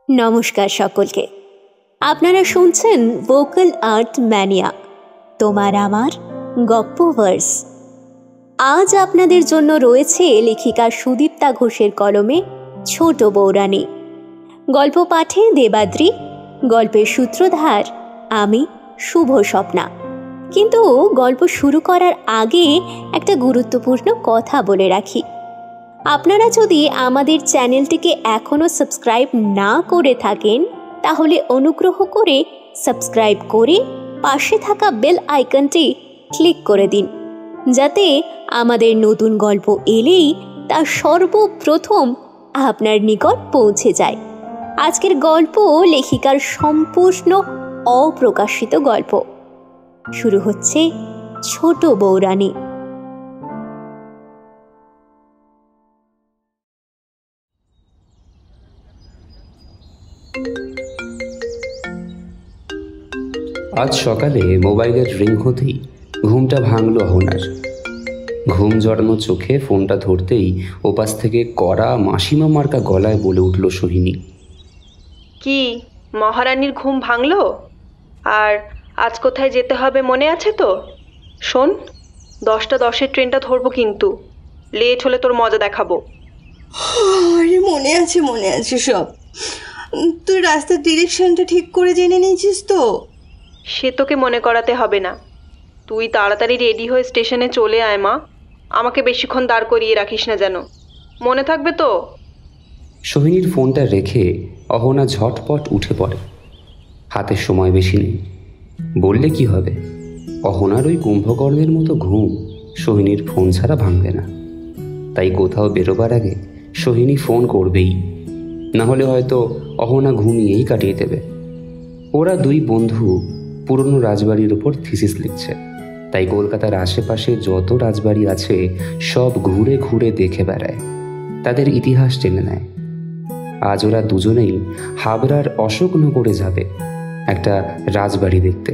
নমস্কার সকলকে। আপনারা শুনছেন ভোকাল আর্ট ম্যানিয়া, তোমার আমার গপ্পভার্স। আজ আপনাদের জন্য রয়েছে লেখিকা সুদীপ্তা ঘোষের কলমে ছোট বৌরানী। গল্প পাঠে দেবাদ্রি, গল্পের সূত্রধার আমি শুভ স্বপ্না। কিন্তু গল্প শুরু করার আগে একটা গুরুত্বপূর্ণ কথা বলে রাখি। আপনারা যদি আমাদের চ্যানেলটিকে এখনও সাবস্ক্রাইব না করে থাকেন, তাহলে অনুগ্রহ করে সাবস্ক্রাইব করে পাশে থাকা বেল আইকনটি ক্লিক করে দিন, যাতে আমাদের নতুন গল্প এলেই তা সর্বপ্রথম আপনার নিকট পৌঁছে যায়। আজকের গল্প লেখিকার সম্পূর্ণ অপ্রকাশিত গল্প। শুরু হচ্ছে ছোট বৌরানী। আজ সকালে মোবাইলের রিং হতেই ঘুমটা ভাঙল অহনার। ঘুম জড়ানো চোখে ফোনটা ধরতেই ওপাশ থেকে কড়া মাসিমা মার্কা গলায় বলে উঠল সোহিনী। কি মহারানীর ঘুম ভাঙলো? আর আজ কোথায় যেতে হবে মনে আছে তো? শোন, 10:10 ট্রেনটা ধরবো, কিন্তু লেট হলে তোর মজা দেখাবো। আরে মনে আছে সব। তুই রাস্তার ডিরেকশনটা ঠিক করে জেনে নিয়েছিস তো? সে তোকে মনে করাতে হবে না। তুই তাড়াতাড়ি রেডি হয়ে স্টেশনে চলে আয় মা। আমাকে বেশিক্ষণ দাঁড় করিয়ে রাখিস না যেন। মনে থাকবে তো? সোহিনীর ফোনটা রেখে অহনা ঝটপট উঠে পড়ে। হাতে সময় বেশি নেই। বললে কি হবে, অহনার ওই কুম্ভকর্ণের মতো ঘুম সোহিনীর ফোন ছাড়া ভাঙবে না। তাই কোথাও বেরোবার আগে সোহিনী ফোন করবেই, না হলে হয়তো অহনা ঘুমিয়েই কাটিয়ে দেবে। ওরা দুই বন্ধু পুরনো রাজবাড়ির ওপর থিসিস লিখছে, তাই কলকাতার আশেপাশে যত রাজবাড়ি আছে সব ঘুরে ঘুরে দেখে বেড়ায়, তাদের ইতিহাস জেনে নেয়। আজ ওরা দুজনেই হাবড়ার অশোকনগরে যাবে একটা রাজবাড়ি দেখতে।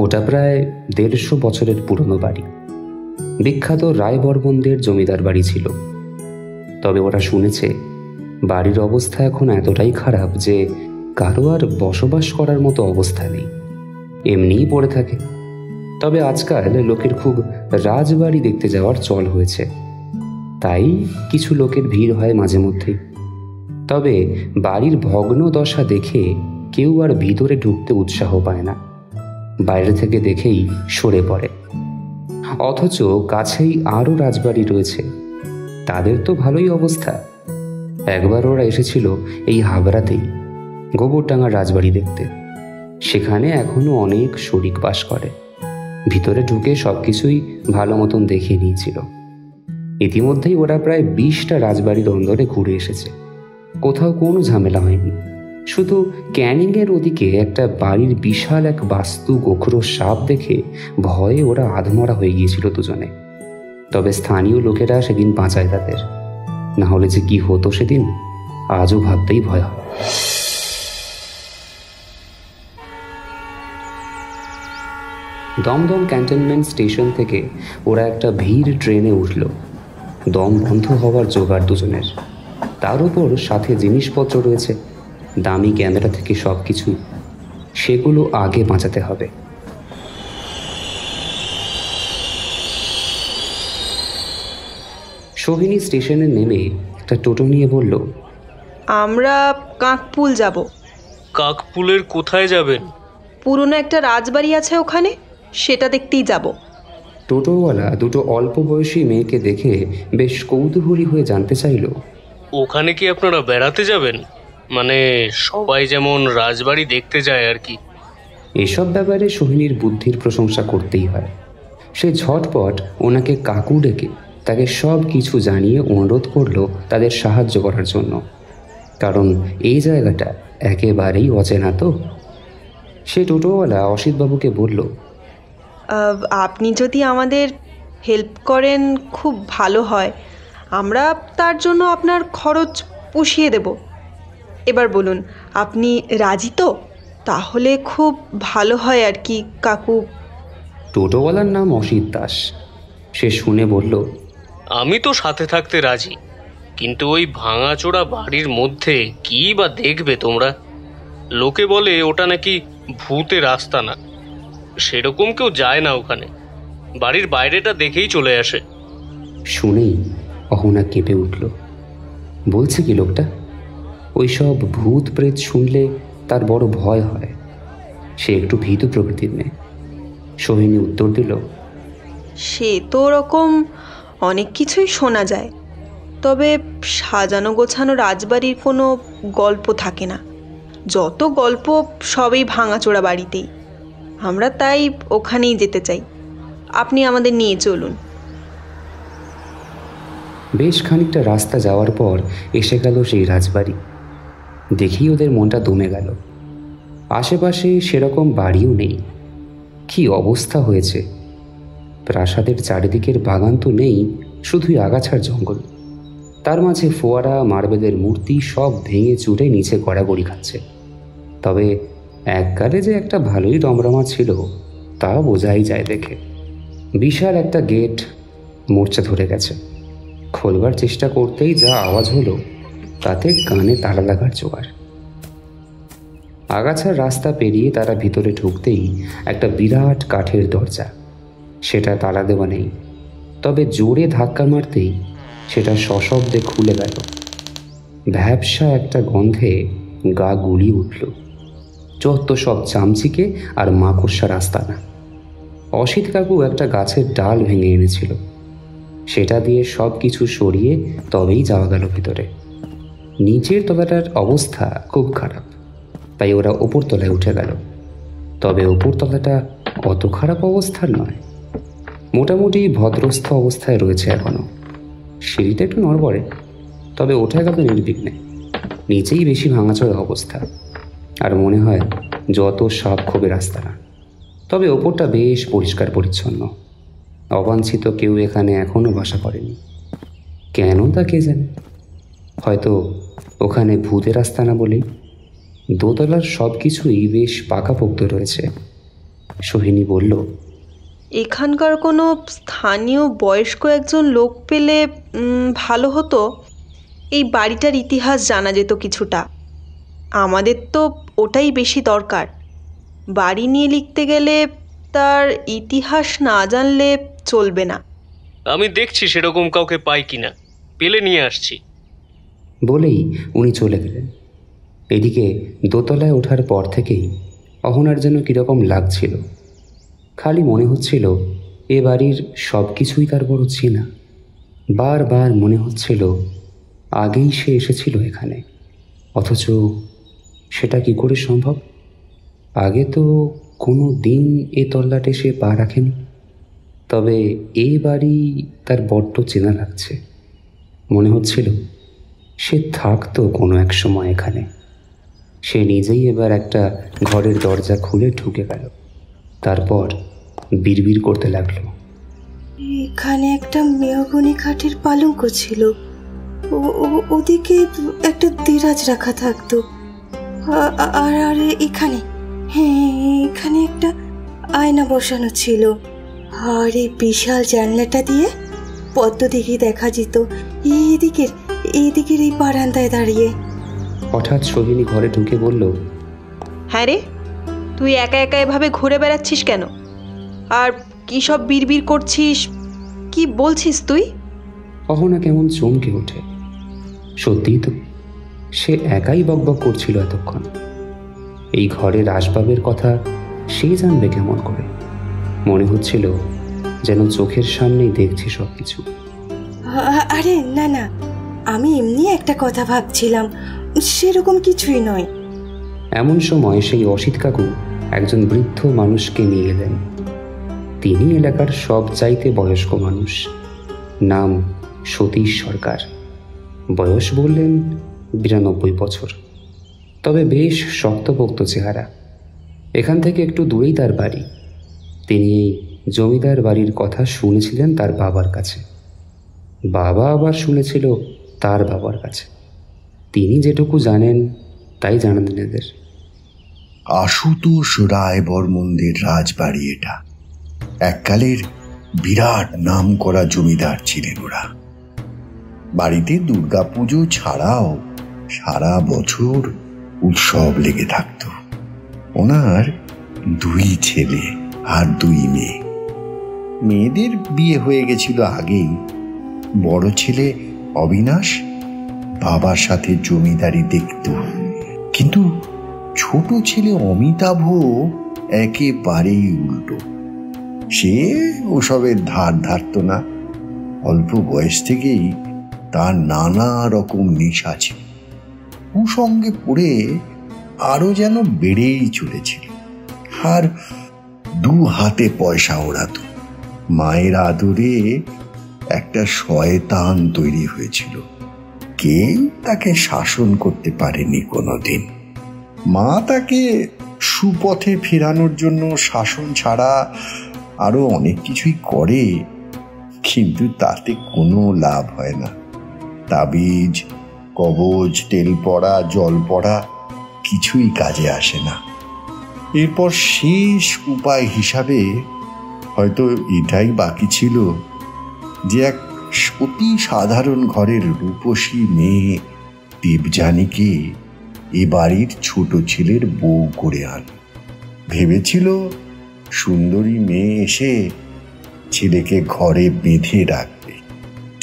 ওটা প্রায় 150 বছরের পুরনো বাড়ি। বিখ্যাত রায়বর্মনদের জমিদার বাড়ি ছিল। তবে ওরা শুনেছে বাড়ির অবস্থা এখন এতটাই খারাপ যে কারো আর বসবাস করার মতো অবস্থা নেই, এমনিই পড়ে থাকে। তবে আজকাল লোকের খুব রাজবাড়ি দেখতে যাওয়ার চল হয়েছে, তাই কিছু লোকের ভিড় হয় মাঝে মধ্যেই। তবে বাড়ির ভগ্ন দশা দেখে কেউ আর ভিতরে ঢুকতে উৎসাহ পায় না, বাইরে থেকে দেখেই সরে পড়ে। অথচ কাছেই আরও রাজবাড়ি রয়েছে, তাদের তো ভালোই অবস্থা। একবার ওরা এসেছিল এই হাবড়াতেই গোবরডাঙ্গার রাজবাড়ি দেখতে। সেখানে এখনো অনেক শরিক বাস করে। ভিতরে ঢুকে সবকিছুই ভালো মতন দেখে নিয়েছিল। ইতিমধ্যেই ওরা প্রায় 20টা রাজবাড়ির অন্দরে ঘুরে এসেছে। কোথাও কোনো ঝামেলা হয়নি। শুধু ক্যানিংয়ের ওদিকে একটা বাড়ির বিশাল এক বাস্তু গোখরো সাপ দেখে ভয়ে ওরা আধমরা হয়ে গিয়েছিল দুজনে। তবে স্থানীয় লোকেরা সেদিন বাঁচায় তাদের, না হলে যে কি হতো সেদিন আজও ভাবতেই ভয় হয়। দমদম ক্যান্টনমেন্ট স্টেশন থেকে ওরা একটা ভিড় ট্রেনে উঠল। দম বন্ধ হওয়ার জোগাড় দুজনের। তার উপর সাথে জিনিসপত্র রয়েছে, দামি ক্যামেরা থেকে সব কিছুই। সেগুলো আগে বাঁচাতে হবে। সোহিনী স্টেশনে নেমে একটা টোটো নিয়ে বলল, আমরা কাকপুল যাব। কাকপুলের কোথায় যাবেন? পুরনো একটা রাজবাড়ি আছে ওখানে, সেটা দেখতেই যাব। টোটোওয়ালা দুটো অল্প বয়সী মেয়েকে দেখে বেশ কৌতূহলী হয়ে জানতে চাইল, ওখানে কি আপনারা বেড়াতে যাবেন? মানে সবাই যেমন রাজবাড়ি দেখতে যায় আর কি। এসব ব্যাপারে সোহিনীর বুদ্ধির প্রশংসা করতেই হয়। সে ঝটপট ওনাকে কাকু ডেকে তাকে সব কিছু জানিয়ে অনুরোধ করলো তাদের সাহায্য করার জন্য, কারণ এই জায়গাটা একেবারেই অচেনা তো। সে টোটোওয়ালা অসিতবাবুকে বলল, আপনি যদি আমাদের হেল্প করেন খুব ভালো হয়। আমরা তার জন্য আপনার খরচ পুষিয়ে দেব। এবার বলুন, আপনি রাজি তো? তাহলে খুব ভালো হয় আর কি কাকু। টোটোওয়ালার নাম অসিত দাস। সে শুনে বলল, আমি তো সাথে থাকতে রাজি, কিন্তু ওই ভাঙাচোরা বাড়ির মধ্যে কি বা দেখবে তোমরা? লোকে বলে ওটা নাকি ভূতের আস্তানা। সেরকম কেউ যায় না ওখানে, বাড়ির বাইরেটা দেখেই চলে আসে। শুনেই অহনা কেঁপে উঠল। বলছে কি লোকটা? ওইসব ভূত প্রেত শুনলে তার বড় ভয় হয়। সে একটু ভীতু প্রকৃতির মেয়ে। সোহিনী উত্তর দিল, সে তো ওরকম অনেক কিছুই শোনা যায়, তবে সাজানো গোছানো রাজবাড়ির কোনো গল্প থাকে না। যত গল্প সবই ভাঙাচোরা বাড়িতেই। আমরা তাই ওখানেই যেতে চাই। আপনি আমাদের নিয়ে চলুন। বেশ খানিকটা রাস্তা যাওয়ার পর এসে গেল সেই রাজবাড়ি। দেখি ওদের মনটা দমে গেল। আশেপাশে সেরকম বাড়িও নেই। কি অবস্থা হয়েছে! প্রাসাদের চারিদিকের বাগান তো নেই, শুধুই আগাছার জঙ্গল। তার মাঝে ফোয়ারা, মার্বেলের মূর্তি সব ভেঙে চুরে নিচে গড়াগড়ি খাচ্ছে। তবে এককালে যে একটা ভালোই রমরমা ছিল তা বোঝাই যায় দেখে। বিশাল একটা গেট মোর্চা ধরে গেছে। খোলবার চেষ্টা করতেই যা আওয়াজ হলো তাতে কানে তালা লাগার জোগাড়। আগাছার রাস্তা পেরিয়ে তারা ভিতরে ঢুকতেই একটা বিরাট কাঠের দরজা। সেটা তালা দেওয়া নেই, তবে জোরে ধাক্কা মারতেই সেটা সশব্দে খুলে গেল। ভ্যাবসা একটা গন্ধে গা গুলিয়ে উঠল। যত সব চামচিকে আর মাকড়সার আস্তানা। অসিত কাকু একটা গাছের ডাল ভেঙে এনেছিল, সেটা দিয়ে সব কিছু সরিয়ে তবেই যাওয়া গেল ভিতরে। নিচের তলাটার অবস্থা খুব খারাপ, তাই ওরা ওপর তলায় উঠে গেল। তবে ওপর তলাটা অত খারাপ অবস্থার নয়, মোটামুটি ভদ্রস্থ অবস্থায় রয়েছে এখনো। সিঁড়িটা একটু নড়বড়ে, তবে ওঠা গেল নির্বিঘ্নে। নিচেই বেশি ভাঙাচোরা অবস্থা, আর মনে হয় যত সাপ ক্ষোভের রাস্তা না। তবে ওপরটা বেশ পরিষ্কার পরিচ্ছন্ন। অবাঞ্ছিত কেউ এখানে এখনও বাসা করেনি। কেন তা কে জানে? হয়তো ওখানে ভূতের আস্তানা বলেই। দোতলার সব কিছুই বেশ পাকাপোক্ত রয়েছে। সোহিনী বলল, এখানকার কোনো স্থানীয় বয়স্ক একজন লোক পেলে ভালো হতো। এই বাড়িটার ইতিহাস জানা যেত কিছুটা। আমাদের তো ওটাই বেশি দরকার। বাড়ি নিয়ে লিখতে গেলে তার ইতিহাস না জানলে চলবে না। আমি দেখছি সেরকম কাউকে পাই কিনা, পেলে নিয়ে আসছি। বলেই উনি চলে গেলেন। এদিকে দোতলায় ওঠার পর থেকেই অহনার যেন কীরকম লাগছিল। খালি মনে হচ্ছিল এ বাড়ির সব কিছুই তার বড় চেনা। বারবার মনে হচ্ছিল আগেই সে এসেছিল এখানে, অথচ সেটা কি করে সম্ভব? আগে তো কোনো দিন এ তল্লাটে সে পা রাখেনি। তবে এই বাড়ি তার বড্ড চেনা লাগছে। মনে হচ্ছিল সে থাকতো কোনো এক সময় এখানে। সে নিজেই এবার একটা ঘরের দরজা খুলে ঢুকে গেল। তারপর বিড়বিড় করতে লাগলো, এখানে একটা মেহগনি কাঠের পালঙ্ক ছিল, ওদিকে একটা দেরাজ রাখা থাকতো, আর এখানে, হ্যাঁ এখানে একটা আয়না বসানো ছিল। আর এই বিশাল জানলাটা দিয়ে পদ্ম দিকে দেখা যেত এইদিকের এই বারান্দায় দাঁড়িয়ে। হঠাৎ সোহিনী ঘরে ঢুকে বলল, হ্যাঁ রে, তুই একা একা এভাবে ঘুরে বেড়াচ্ছিস কেন? আর কী সব বিড়বিড় করছিস? কি বলছিস তুই? অহনা কেমন চমকে ওঠে। সত্যিই তো, সে একাই বকবক করছিল এতক্ষণ। এই ঘরের আসবাবের কথা সে জানবে কেমন করে? মনে হচ্ছিল যেন চোখের সামনেই দেখছি সব কিছু। আরে না না, আমি এমনি একটা কথা ভাবছিলাম, সেরকম কিছুই নয়। এমন সময় সেই অসিত কাকু একজন বৃদ্ধ মানুষকে নিয়ে এলেন। তিনি এলাকার সব চাইতে বয়স্ক মানুষ। নাম সতীশ সরকার। বয়স বললেন 92 বছর, তবে বেশ শক্তপোক্ত চেহারা। এখান থেকে একটু দূরেই তার বাড়ি। তিনি এই জমিদার বাড়ির কথা শুনেছিলেন তার বাবার কাছে। বাবা আবার শুনেছিল তার বাবার কাছে। তিনি যেটুকু জানেন তাই জানালেন এদের। আশুতোষ রায় বর্মনদের রাজবাড়ি এটা। এককালের বিরাট নাম করা জমিদার ছিলেন ওরা। বাড়িতে দুর্গাপুজো ছাড়াও সারা বছর উৎসব লেগে থাকত। ওনার 2 ছেলে আর 2 মেয়ে। মেয়েদের বিয়ে হয়ে গেছিল আগেই। বড় ছেলে অবিনাশ বাবার সাথে জমিদারি দেখত, কিন্তু ছোট ছেলে অমিতাভ একেবারেই উল্টো। সে ওসবের ধার ধারত না। অল্প বয়স থেকেই তার নানা রকম নেশা ছিল। কুসঙ্গে পড়ে আরো যেন বেড়েই চলেছিল। আর 2 হাতে পয়সা ওড়াত। মায়ের আদরে একটা শয়তান তৈরি হয়েছিল। কেউ তাকে শাসন করতে পারেনি কোনোদিন। মা তাকে সুপথে ফেরানোর জন্য শাসন ছাড়া আরো অনেক কিছুই করে, কিন্তু তাতে কোনো লাভ হয় না। তাবিজ, কবজ, তেল পড়া, জল পড়া কিছুই কাজে আসে না। এরপর শেষ উপায় হিসাবে হয়তো এটাই বাকি ছিল যে এক অতি সাধারণ ঘরের রূপসী মেয়ে দেবযানীকে এ বাড়ির ছোট ছেলের বউ করে আন। ভেবেছিল সুন্দরী মেয়ে এসে ছেলেকে ঘরে বেঁধে রাখবে,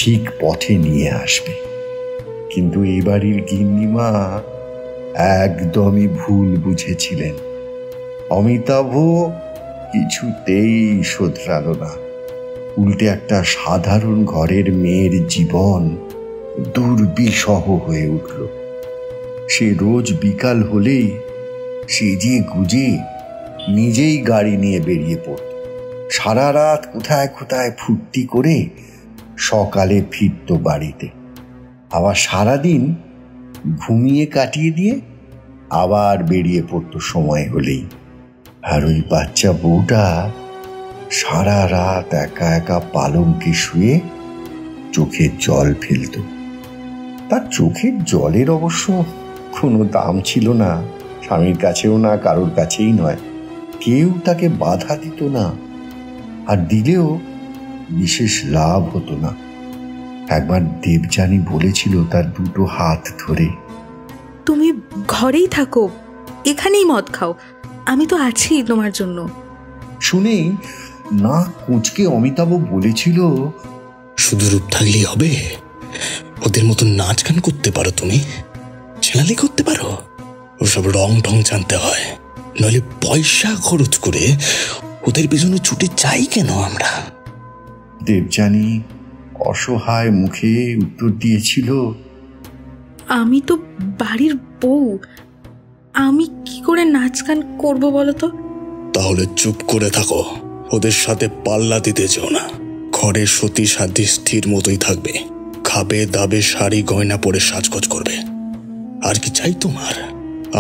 ঠিক পথে নিয়ে আসবে। কিন্তু এই বাড়ির গিন্নিমা একদমই ভুল বুঝেছিলেন। অমিতাভ কিছুতেই শোধরাল না। উল্টে একটা সাধারণ ঘরের মেয়ের জীবন দুর্বিষহ হয়ে উঠল। সে রোজ বিকাল হলেই সেজে গুজে নিজেই গাড়ি নিয়ে বেরিয়ে পড়ত। সারা রাত কোথায় কোথায় ফুর্তি করে সকালে ফিরত বাড়িতে। আবার সারাদিন ঘুমিয়ে কাটিয়ে দিয়ে আবার বেরিয়ে পড়ত সময় হলেই। আর ওই বাচ্চা বউটা সারা রাত একা একা পালঙ্কে শুয়ে চোখের জল ফেলত। তার চোখের জলের অবশ্য কোনো দাম ছিল না, স্বামীর কাছেও না, কারোর কাছেই নয়। কেউ তাকে বাধা দিত না, আর দিলেও বিশেষ লাভ হতো না। একবার দেবযানী বলেছিল তার 2 হাত ধরে, তুমি ঘরেই থাকো, এখানেই মদ খাও, আমি তো আছি তোমার জন্য। শুনেই না কুঁচকে অমিতাভ বলেছিল, শুধু রূপ থাকলেই হবে? ওদের মতো নাচ গান করতে পারো তুমি? ছেলালি করতে পারো? ওসব রং ঢং জানতে হয়, নইলে পয়সা খরচ করে ওদের পিছনে ছুটে চাই কেন আমরা? দেবযানী অসহায় মুখে উত্তর দিয়েছিল, আমি তো বাড়ির বউ, আমি কি করে নাচ গান করবো বলো তো? তাহলে চুপ করে থাকো, ওদের সাথে পাল্লা দিতে যেও না। ঘরে সতী সাধ্যি স্থির মতোই থাকবে, খাবে দাবে, শাড়ি গয়না পরে সাজগোজ করবে। আর কি চাই তোমার?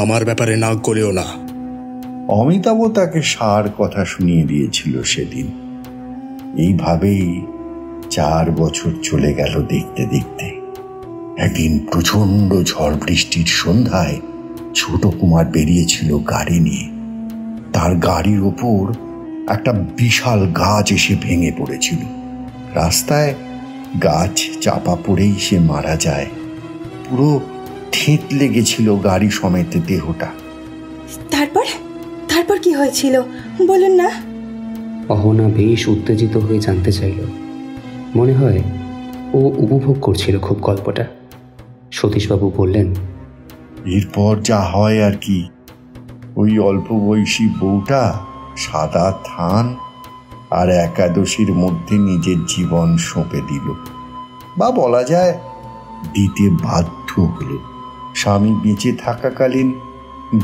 আমার ব্যাপারে নাক করেও না। অমিতাভ তাকে সার কথা শুনিয়ে দিয়েছিল সেদিন। এইভাবেই 4 বছর চলে গেল দেখতে দেখতে। একদিন প্রচন্ড ঝড় বৃষ্টির সন্ধ্যায় ছোট কুমার বেরিয়েছিল গাড়ি নিয়ে। তার গাড়ির ওপর একটা বিশাল গাছ এসে ভেঙে পড়েছিল। রাস্তায় গাছ চাপা পড়েই সে মারা যায়। পুরো থেঁত লেগেছিল গাড়ি সমেত দেহটা। তারপর কি হয়েছিল বলুন না। অহনা বেশ উত্তেজিত হয়ে জানতে চাইল। মনে হয় ও উপভোগ করছিল খুব গল্পটা। সতীশবাবু বললেন, এরপর যা হয় আর কি, ওই অল্প বয়সী বউটা সাদা থান আর একাদশীর মধ্যে নিজের জীবন সঁপে দিল, বা বলা যায় দিতে বাধ্য হলো। স্বামী বেঁচে থাকাকালীন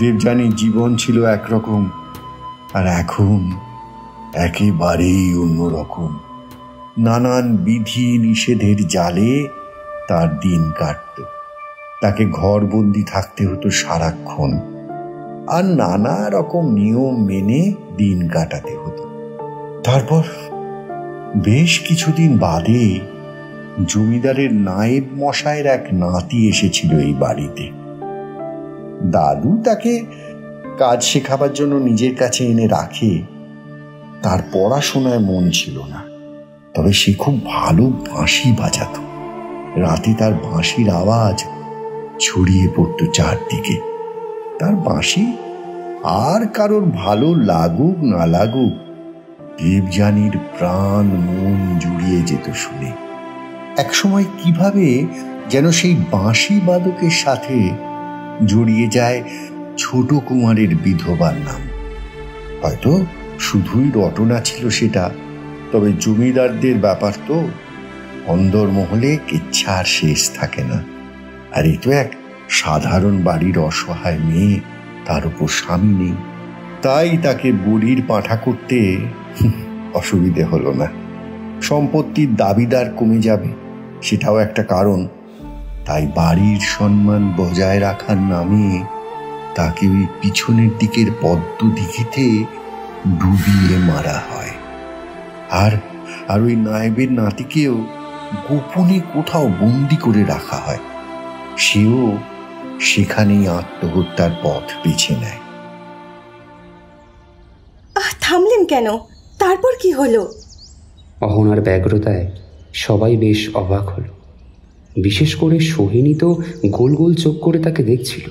দেবযানীর জীবন ছিল একরকম, আর এখন একেবারেই অন্যরকম। নানান বিধি নিষেধের জালে তার দিন কাটত। তাকে ঘরবন্দি থাকতে হতো সারাক্ষণ, আর নানা রকম নিয়ম মেনে দিন কাটাতে হতো। তারপর বেশ কিছুদিন বাদে জমিদারের নায়েব মশাইয়ের এক নাতি এসেছিল এই বাড়িতে। দাদু তাকে কাজ শেখাবার জন্য নিজের কাছে এনে রাখে। তার পড়াশোনায় মন ছিল না, তবে সে খুব ভালো বাঁশি বাজাতো। রাতে তার বাঁশির আওয়াজ ছড়িয়ে পড়তো চারদিকে। তার বাঁশি আর কারোর ভালো লাগুক না লাগুক, দেবযানীর প্রাণ মন জুড়িয়ে যেত শুনে। একসময় কিভাবে যেন সেই বাঁশি বাদকের সাথে জড়িয়ে যায় ছোট কুমারের বিধবার নাম। হয়তো শুধুই রটনা ছিল সেটা, তবে জমিদারদের ব্যাপার তো, অন্দরমহলে কিচ্ছার শেষ থাকে না। আর এ তো এক সাধারণ বাড়ির অসহায় মেয়ে, তার উপর স্বামী নেই, তাই তাকে বুড়ির পাঁঠা করতে অসুবিধে হলো না। সম্পত্তির দাবিদার কমে যাবে, সেটাও একটা কারণ। তাই বাড়ির সম্মান বজায় রাখার নামে তাকে ওই পিছনের দিকের পদ্ম দিঘিতে ডুবিয়ে মারা হয়। আর ওই নায়েবের নাতিকেও গোপনে কোথাও বন্দি করে রাখা হয়। সেও সেখানেই আত্মহত্যার পথ বেছে নেয়। থামলেন কেন? তারপর কি হলো? অহনার ব্যগ্রতায় সবাই বেশ অবাক হলো। বিশেষ করে সোহিনী তো গোল গোল চোখ করে তাকে দেখছিল,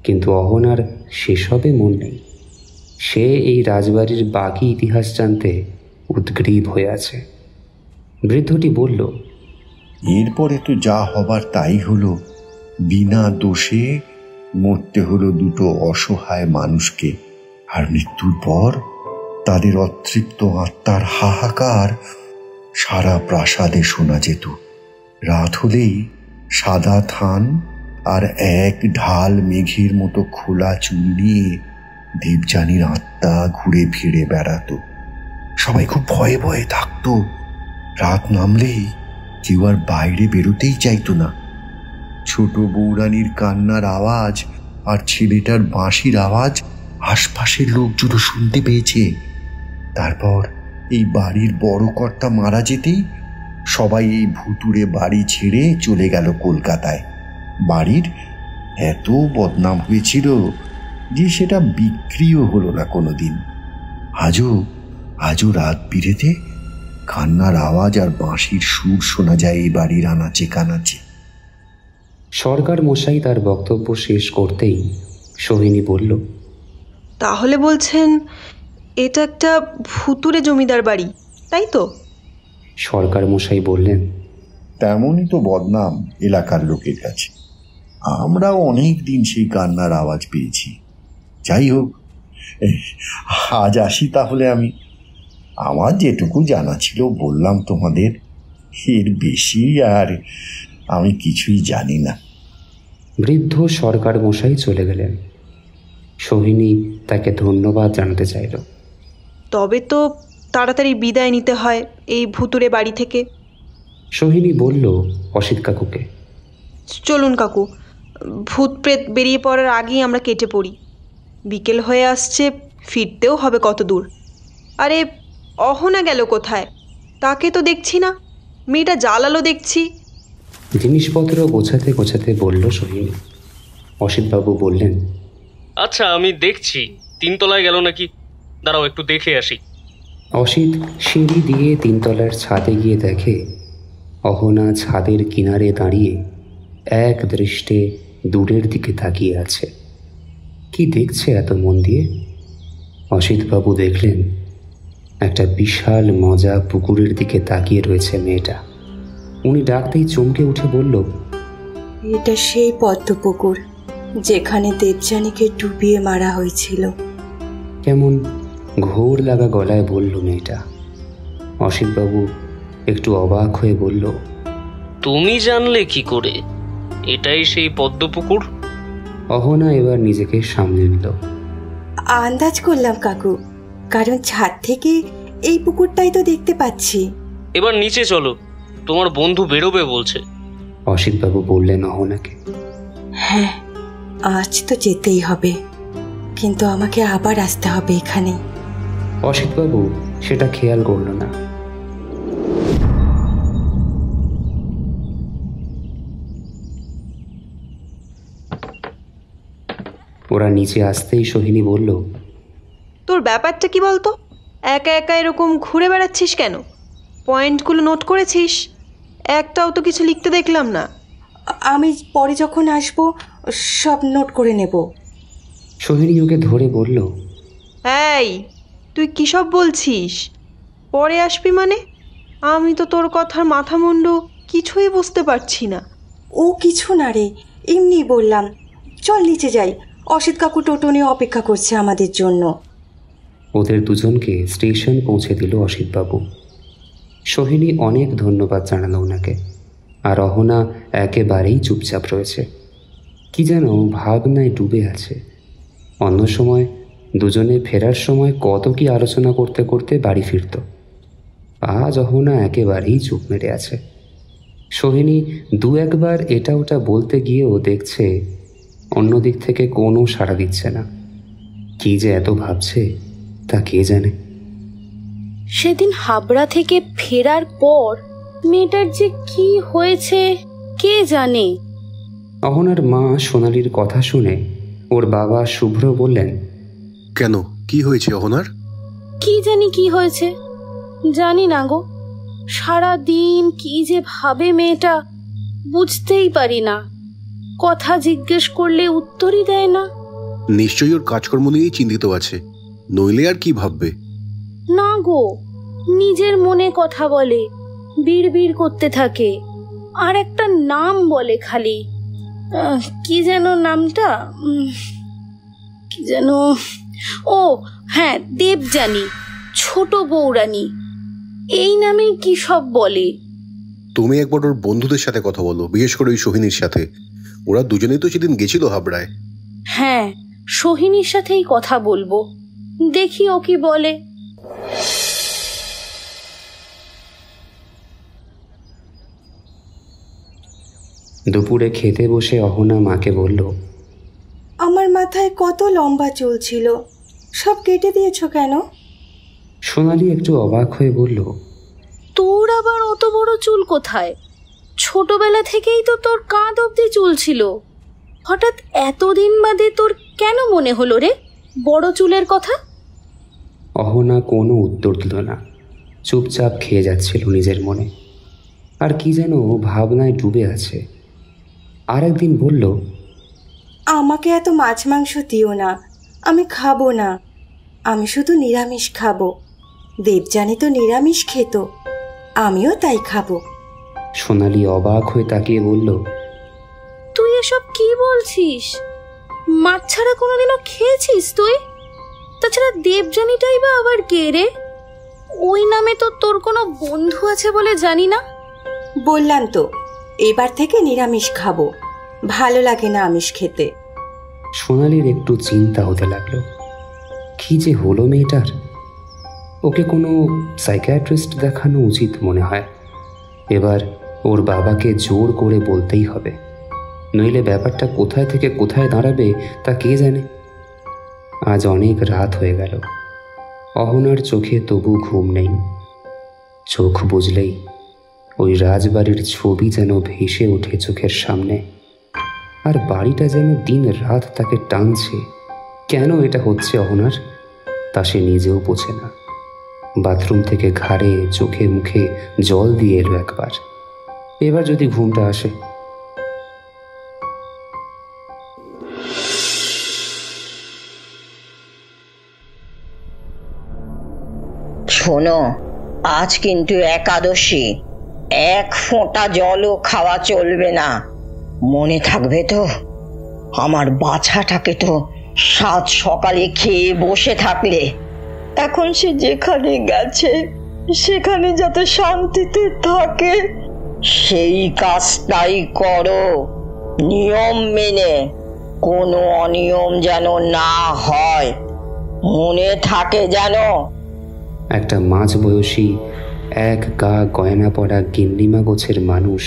কিন্তু অহনার সেসবে মন নেই। সে এই রাজবাড়ির বাকি ইতিহাস জানতে উদ্গ্রীব হয়ে আছে। বৃদ্ধটি বলল, এরপরে তো যা হবার তাই হলো। বিনা দোষে মরতে হলো দুটো অসহায় মানুষকে, আর মৃত্যুর পর তাদের অতৃপ্ত আত্মার হাহাকার সারা প্রাসাদে শোনা যেত। রাত হলেই সাদা থান আর এক ঢাল মেঘের মতো খোলা চুল নিয়ে দেবযানীর আত্মা ঘুরে ফিরে বেড়াতো। সবাই খুব ভয়ে ভয়ে থাকতো। রাত নামলেই কেউ আর বাইরে বেরোতেই চাইতো না। ছোট বৌরানীর কান্নার আওয়াজ আর ছেলেটার বাঁশির আওয়াজ আশপাশের লোকজনও শুনতে পেয়েছে। তারপর এই বাড়ির বড় কর্তা মারা যেতেই সবাই এই ভুতুড়ে বাড়ি ছেড়ে চলে গেল কলকাতায়। বাড়ির এত বদনাম হয়েছিল যে সেটা বিক্রিও হলো না কোনোদিন। আজও রাত বিরেতে কান্নার আওয়াজ আর বাঁশির সুর শোনা যায় এই বাড়ির আনাচে কানাচে। সরকার মশাই তার বক্তব্য শেষ করতেই সোহিনী বলল, তাহলে বলছেন এটা একটা ভুতুরে জমিদার বাড়ি, তাই তো? সরকার মশাই বললেন, তেমনই তো বদনাম এলাকার লোকের কাছে। আমরাও অনেক দিন সেই কান্নার আওয়াজ পেয়েছি। যাই হোক, আজ আসি তাহলে। আমার যেটুকু জানা ছিল বললাম তোমাদের, এর বেশি আর আমি কিছুই জানি না। বৃদ্ধ সরকার মশাই চলে গেলেন। সোহিনী তাকে ধন্যবাদ জানাতে চাইল। তবে তো তাড়াতাড়ি বিদায় নিতে হয় এই ভুতুরে বাড়ি থেকে। সোহিনী বলল অসিত কাকুকে, চলুন কাকু, ভূত প্রেত বেরিয়ে পড়ার আগেই আমরা কেটে পড়ি। বিকেল হয়ে আসছে, ফিরতেও হবে কত দূর। আরে অহনা গেল কোথায়? তাকে তো দেখছি না। মেয়েটা জ্বালালো দেখছি। জিনিসপত্র গোছাতে গোছাতে বলল সোহিনী। অসিতবাবু বললেন, আচ্ছা আমি দেখছি, তিনতলায় গেল নাকি, দাঁড়াও একটু দেখে আসি। অসিত সিঁড়ি দিয়ে তিনতলার ছাদে গিয়ে দেখে অহনা ছাদের কিনারে দাঁড়িয়ে এক দৃষ্টে দূরের দিকে তাকিয়ে আছে। কি দেখছে এত মন দিয়ে? অসিতবাবু দেখলেন একটা বিশাল মজা পুকুরের দিকে তাকিয়ে রয়েছে মেয়েটা। উনি ডাকতেই চমকে উঠে বলল, এটা সেই পদ্ম পুকুর যেখানে দেবযানীকে ডুবিয়ে মারা হয়েছিল। কেমন ঘোর লাগা গলায় বলল মেয়েটা। অসিতবাবু একটু অবাক হয়ে বলল, তুমি জানলে কি করে এটাই সেই পদ্মপুকুর? অহনা এবার নিজেকে সামলে নিল। আন্দাজ করলাম কাকু, কারণ ছাদ থেকে এই পুকুরটাই তো দেখতে পাচ্ছি। এবার নিচে চলো, তোমার বন্ধু বেরোবে বলছে। অসিতবাবু বললেন অহনাকে। হ্যাঁ, আজ তো যেতেই হবে, কিন্তু আমাকে আবার আসতে হবে এখানে। অসিতবাবু সেটা খেয়াল করল না। ওরা নিচে আসতেই সোহিনী বলল, তোর ব্যাপারটা কি বলতো? একা একা এরকম ঘুরে বেড়াচ্ছিস কেন? পয়েন্টগুলো নোট করেছিস? একটাও তো কিছু লিখতে দেখলাম না। আমি পরে যখন আসবো সব নোট করে নেব। সোহিনী ওকে ধরে বলল, এই, তুই কী সব বলছিস? পরে আসবি মানে? আমি তো তোর কথার মাথা মুন্ডু কিছুই বুঝতে পারছি না। ও কিছু না রে, এমনি বললাম। চল নিচে যাই, অসিত কাকু টোটো নিয়ে অপেক্ষা করছে আমাদের জন্য। ওদের দুজনকে স্টেশন পৌঁছে দিল অসিতবাবু। সোহিনী অনেক ধন্যবাদ জানালো ওনাকে, আর অহনা একেবারেই চুপচাপ রয়েছে, কি যেন ভাবনায় ডুবে আছে। অন্য সময় দুজনে ফেরার সময় কত কি আলোচনা করতে করতে বাড়ি ফিরত। আজ অহনা একেবারেই চুপ মেরে আছে। সোহিনী দু একবার এটা ওটা বলতে গিয়েও দেখছে অন্য দিক থেকে কোনো সাড়া দিচ্ছে না। কি যে এত ভাবছে তা কে জানে। সেদিন হাবড়া থেকে ফেরার পর মেয়েটার যে কি হয়েছে কে জানে। অহনার মা সোনালীর কথা শুনে ওর বাবা শুভ্র বললেন, কেন, কি হয়েছে অহনার? কি জানি কি হয়েছে, জানি না গো। সারা দিন কি যে ভাবে মেয়েটা, বুঝতেই পারি না। কথা জিজ্ঞেস করলে উত্তরই দেয় না। নিশ্চয়ই ওর কাজকর্ম নিয়েই চিন্তিত আছে, নইলে আর কি ভাববে? না গো, নিজের মনে কথা বলে, বিড়বিড় করতে থাকে, আর একটা নাম বলে খালি। কি যেন নামটা, কি যেন, ও হ্যাঁ, দেবযানী, ছোট বৌরানী, এই নামে কি সব বলে। তুমি একবার ওর বন্ধুদের সাথে কথা বলো, বিশেষ করে ওই সোহিনীর সাথে। ওরা দুজনেই তো সেদিন গেছিল হাবড়ায়। হ্যাঁ, সোহিনীর সাথেই কথা বলবো, দেখি ও কি বলে। দুপুরে খেতে বসে অহনা মাকে বলল, আমার মাথায় কত লম্বা চুল ছিল, সব কেটে দিয়েছ কেন? সোনালী একটু অবাক হয়ে বলল, তোর আবার অত বড় চুল কোথায়? ছোটবেলা থেকেই তো তোর কাঁধ অব্দি চুল ছিল, হঠাৎ এতদিন বাদে তোর কেন মনে হলো রে বড় চুলের কথা? অহনা কোনো উত্তর দিল না, চুপচাপ খেয়ে যাচ্ছিল নিজের মনে, আর কি যেন ভাবনায় ডুবে আছে। আর একদিন বলল, আমাকে এত মাছ মাংস দিও না, আমি খাবো না, আমি শুধু নিরামিষ খাবো। দেবযানী তো নিরামিষ খেত, আমিও তাই খাবো। সোনালী অবাক হয়ে তাকিয়ে বলল, তুই এসব কি বলছিস? মাছ ছাড়া কোনোদিনও খেয়েছিস তুই? তাছাড়া দেবযানীটাই বা আবার কে রে? ওই নামে তো তোর কোনো বন্ধু আছে বলে জানি না। বললাম তো, এবার থেকে নিরামিষ খাবো, ভালো লাগে না আমিষ খেতে। সোনালীর একটু চিন্তা হতে লাগলো, কি যে হলো মেয়েটার। ওকে কোনো সাইকিয়াট্রিস্ট দেখানো উচিত মনে হয়। এবার ওর বাবাকে জোর করে বলতেই হবে, নইলে ব্যাপারটা কোথায় থেকে কোথায় দাঁড়াবে তা কে জানে। আজ অনেক রাত হয়ে গেল, অহনার চোখে তবু ঘুম নেই। চোখ বুঝলেই ওই রাজবাড়ির ছবি যেন ভেসে ওঠে চোখের সামনে, আর বাড়িটা যেন দিন রাত তাকে টানছে। কেন এটা হচ্ছে অহনার তা সে নিজেও বোঝে না। বাথরুম থেকে ঘাড়ে চোখে মুখে জল দিয়ে এলো একবার, এবার যদি ঘুমটা আসে। শোনো, আজ কিন্তু একাদশী, এক ফোঁটা জলও খাওয়া চলবে না, মনে থাকবে তো? আমার বাছাটাকে তো সাত সকালে খেয়ে বসে থাকলে। এখন সে যেখানে গেছে সেখানে যাতে শান্তিতে থাকে সেই কাজটাই করো, নিয়ম মেনে। কোনো অনিয়ম যেন না হয়, মনে থাকে যেন। একটা মাঝবয়সী এক গা গয়না পরা গিন্নিমা গোছের মানুষ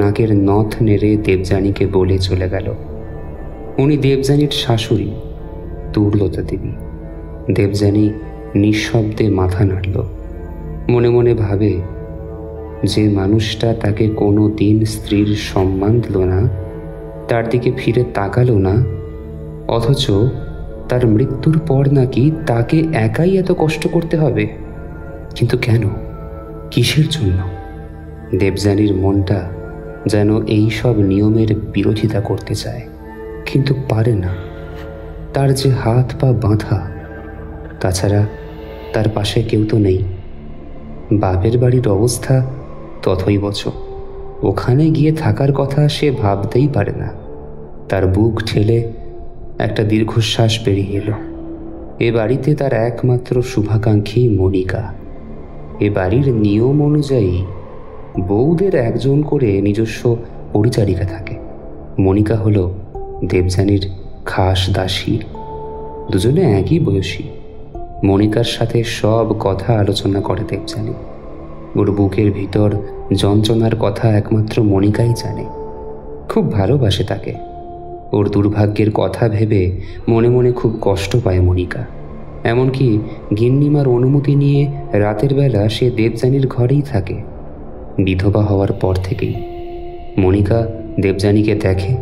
নাকের নথ নেড়ে দেবযানীকে বলে চলে গেল। উনি দেবযানীর শাশুড়ি, দুর্লতা দেবী। দেবযানী নিঃশব্দে মাথা নাড়ল, মনে মনে ভাবে, যে মানুষটা তাকে কোনো দিন স্ত্রীর সম্মান দিল না, তার দিকে ফিরে তাকালো না, অথচ তার মৃত্যুর পর নাকি তাকে একাই এত কষ্ট করতে হবে। কিন্তু কেন? কিসের জন্য? দেবযানীর মনটা যেন এই সব নিয়মের বিরোধিতা করতে চায়, কিন্তু পারে না। তার যে হাত পা বাঁধা, তাছাড়া তার পাশে কেউ তো নেই। বাপের বাড়ির অবস্থা তথৈবচ, ওখানে গিয়ে থাকার কথা সে ভাবতেই পারে না। তার বুক ঠেলে একটা দীর্ঘশ্বাস বেরিয়ে এলো। এ বাড়িতে তার একমাত্র শুভাকাঙ্ক্ষী মনিকা। এ বাড়ির নিয়ম অনুযায়ী বউদের একজন করে নিজস্ব পরিচারিকা থাকে। মনিকা হলো দেবযানীর খাস দাসী। দুজনে একই বয়সী। মনিকার সাথে সব কথা আলোচনা করে দেবযানী। ওর বুকের ভিতর যন্ত্রণার কথা একমাত্র মনিকাই জানে। খুব ভালোবাসে তাকে। ওর দুর্ভাগ্যের কথা ভেবে মনে মনে খুব কষ্ট পায় মনিকা। এমনকি গিন্নিমার অনুমতি নিয়ে রাতের বেলা সে দেবযানীর ঘরেই থাকে। বিধবা হওয়ার পর থেকেই মনিকা দেবযানীকে দেখে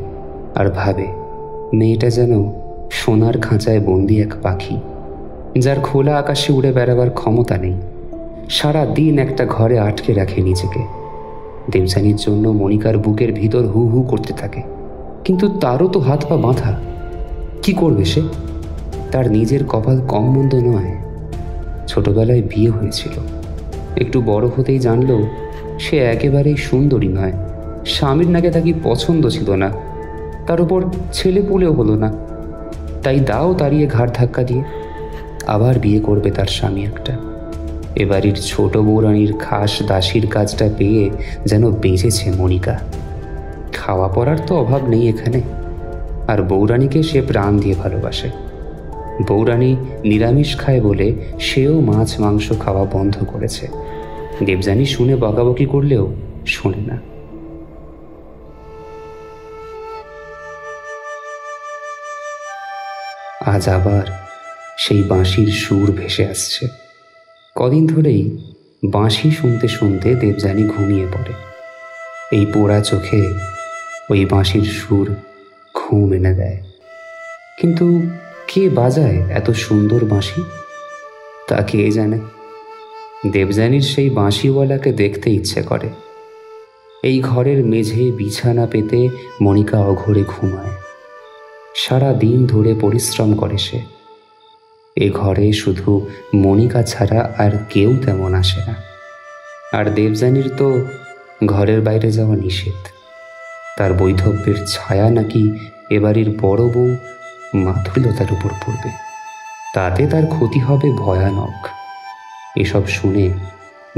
আর ভাবে, মেয়েটা যেন সোনার খাঁচায় বন্দি এক পাখি, যার খোলা আকাশে উড়ে বেড়াবার ক্ষমতা নেই। সারা দিন একটা ঘরে আটকে রাখে নিজেকে। দেবযানীর জন্য মনিকার বুকের ভিতর হু হু করতে থাকে, কিন্তু তারও তো হাত পা বাঁধা। কি করবে সে? তার নিজের কপাল কম মন্দ নয়। ছোটবেলায় বিয়ে হয়েছিল, একটু বড় হতেই জানলো সে একেবারেই সুন্দরী নয়। স্বামীর নাকি তাকে পছন্দ ছিল না, তার উপর ছেলে পুলেও হলো না। তাই দাও তাড়িয়ে ঘাড় ধাক্কা দিয়ে আবার বিয়ে করবে তার স্বামী একটা। এবাড়ির ছোট বৌরানীর খাস দাসীর কাজটা পেয়ে যেন বেঁচেছে মনিকা। খাওয়া পড়ার তো অভাব নেই এখানে, আর বৌরানীকে সে প্রাণ দিয়ে ভালোবাসে। বৌরানী নিরামিষ খায় বলে সেও মাছ মাংস খাওয়া বন্ধ করেছে। দেবযানী শুনে বকাবকি করলেও শোনে না। আজ আবার সেই বাঁশির সুর ভেসে আসছে। কদিন ধরেই বাঁশি শুনতে শুনতে দেবযানী ঘুমিয়ে পড়ে। এই পোড়া চোখে ওই বাঁশির সুর ঘুম এনে দেয়। কিন্তু কে বাজায় এত সুন্দর বাঁশি, তা কে জানে। দেবযানীর সেই বাঁশিওয়ালাকে দেখতে ইচ্ছে করে। এই ঘরের মেঝে বিছানা পেতে মনিকা অঘরে ঘুমায়। সারা দিন ধরে পরিশ্রম করে সে। এ ঘরে শুধু মনিকা ছাড়া আর কেউ তেমন আসে না। আর দেবযানীর তো ঘরের বাইরে যাওয়া নিষেধ। তার বৈধব্যের ছায়া নাকি এবাড়ির বড় বউ মাধুরীলতার উপর পড়বে, তাতে তার ক্ষতি হবে ভয়ানক। এসব শুনে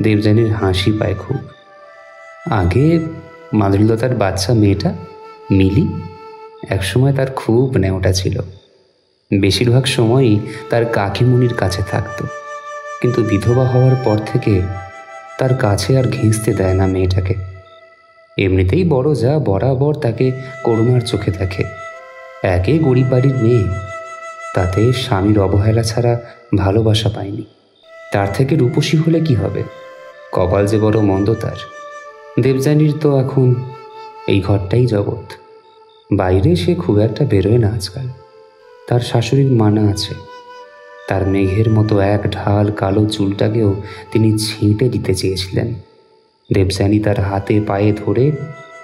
দেবযানীর হাসি পায় খুব। আগে মাধুরীলতার বাচ্চা মেয়েটা মিলি একসময় তার খুব নেওটা ছিল। বেশিরভাগ সময়ই তার কাকিমুনির কাছে থাকত, কিন্তু বিধবা হওয়ার পর থেকে তার কাছে আর ঘেঁষতে দেয় না মেয়েটাকে। এমনিতেই বড় যা বরাবর তাকে করুণার চোখে দেখে। একে গরিব বাড়ির মেয়ে, তাতে স্বামীর অবহেলা ছাড়া ভালোবাসা পায়নি। তার থেকে রূপসী হলে কি হবে? কপাল যে বড় মন্দ তার। দেবযানীর তো এখন এই ঘরটাই জগৎ। বাইরে সে খুব একটা বেরোয় না আজকাল। তার শাশুড়ির মানা আছে। তার মেঘের মতো এক ঢাল কালো চুলটাকেও তিনি ছিঁটে দিতে চেয়েছিলেন। দেবযানী তার হাতে পায়ে ধরে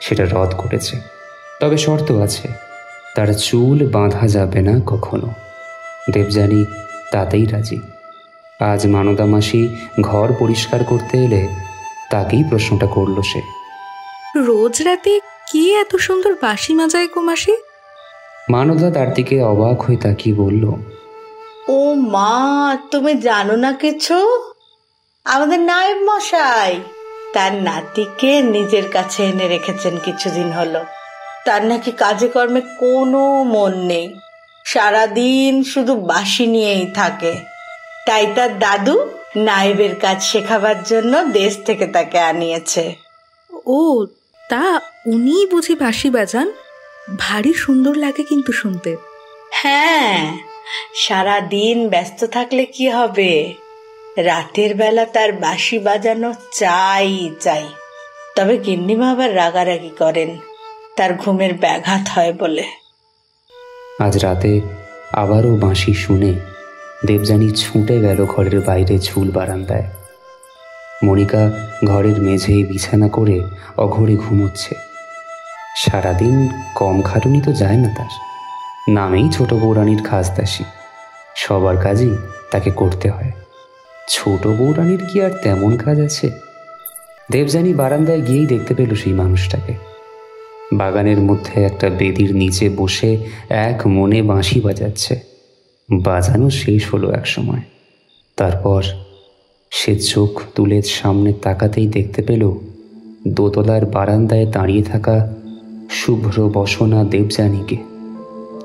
সেটা রদ করেছে। তবে শর্ত আছে, তার চুল বাঁধা যাবে না কখনো। দেবযানী তাতেই রাজি। আজ মানদা মাসি ঘর পরিষ্কার করতে এলে তাকেই প্রশ্নটা করল সে। রোজ রাতে কি এত সুন্দর বাঁশি বাজায় গো মাসি? মানদা তার দিকে অবাক হয়ে তাকিয়ে বলল, ও মা, তুমি জানো না কিছু? আমাদের নায়েব মশাই তার নাতিকে নিজের কাছে এনে রেখেছেন কিছুদিন হলো। তার নাকি কাজে কর্মে কোনো মন নেই, সারাদিন শুধু বাঁশি নিয়েই থাকে। তাই তার দাদু নায়েবের কাজ শেখাবার জন্য দেশ থেকে তাকে আনিয়েছে। ও, তা উনি বুঝি বাঁশি বাজান? ভারী সুন্দর লাগে কিন্তু শুনতে। হ্যাঁ, সারা দিন ব্যস্ত থাকলে কি হবে, রাতের বেলা তার বাঁশি বাজানো চাই চাই। তবে গিন্নিমা আবার রাগারাগি করেন, তার ঘুমের ব্যাঘাত হয় বলে। আজ রাতে আবারও বাঁশি শুনে দেবযানী ছুটে গেল ঘরের বাইরে ঝুল বারান্দায়। মনিকা ঘরের মেঝেই বিছানা করে অঘরে ঘুমোচ্ছে। সারাদিন কম খাটুনি তো যায় না তার, নামেই ছোট বৌরানীর খাসদাসী, সবার কাজই তাকে করতে হয়। ছোট বৌরানীর কি আর তেমন কাজ আছে? দেবযানী বারান্দায় গিয়েই দেখতে পেল সেই মানুষটাকে। বাগানের মধ্যে একটা বেদির নিচে বসে এক মনে বাঁশি বাজাচ্ছে। বাজানো শেষ হলো এক সময়। তারপর সে চোখ তুলে সামনে তাকাতেই দেখতে পেল দোতলার বারান্দায় দাঁড়িয়ে থাকা শুভ্র বসনা দেবযানীকে।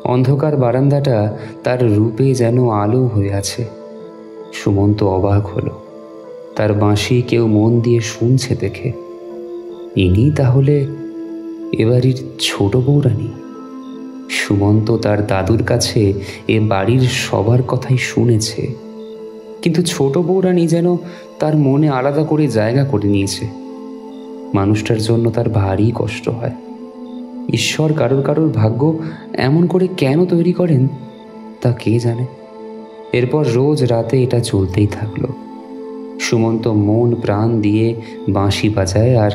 অন্ধকার বারান্দাটা তার রূপে যেন আলো হয়ে আছে। সুমন্ত অবাক হলো, তার বাঁশি কেউ মন দিয়ে শুনছে দেখে। ইনি তাহলে এবাড়ির ছোট বৌরানী। সুমন্ত তার দাদুর কাছে এ বাড়ির সবার কথাই শুনেছে, কিন্তু ছোট বৌরানী যেন তার মনে আলাদা করে জায়গা করে নিয়েছে। মানুষটার জন্য তার ভারী কষ্ট হয়। ঈশ্বর কারোর কারোর ভাগ্য এমন করে কেন তৈরি করেন তা কে জানে। এরপর রোজ রাতে এটা চলতেই থাকলো। সুমন্ত মন প্রাণ দিয়ে বাঁশি বাজায় আর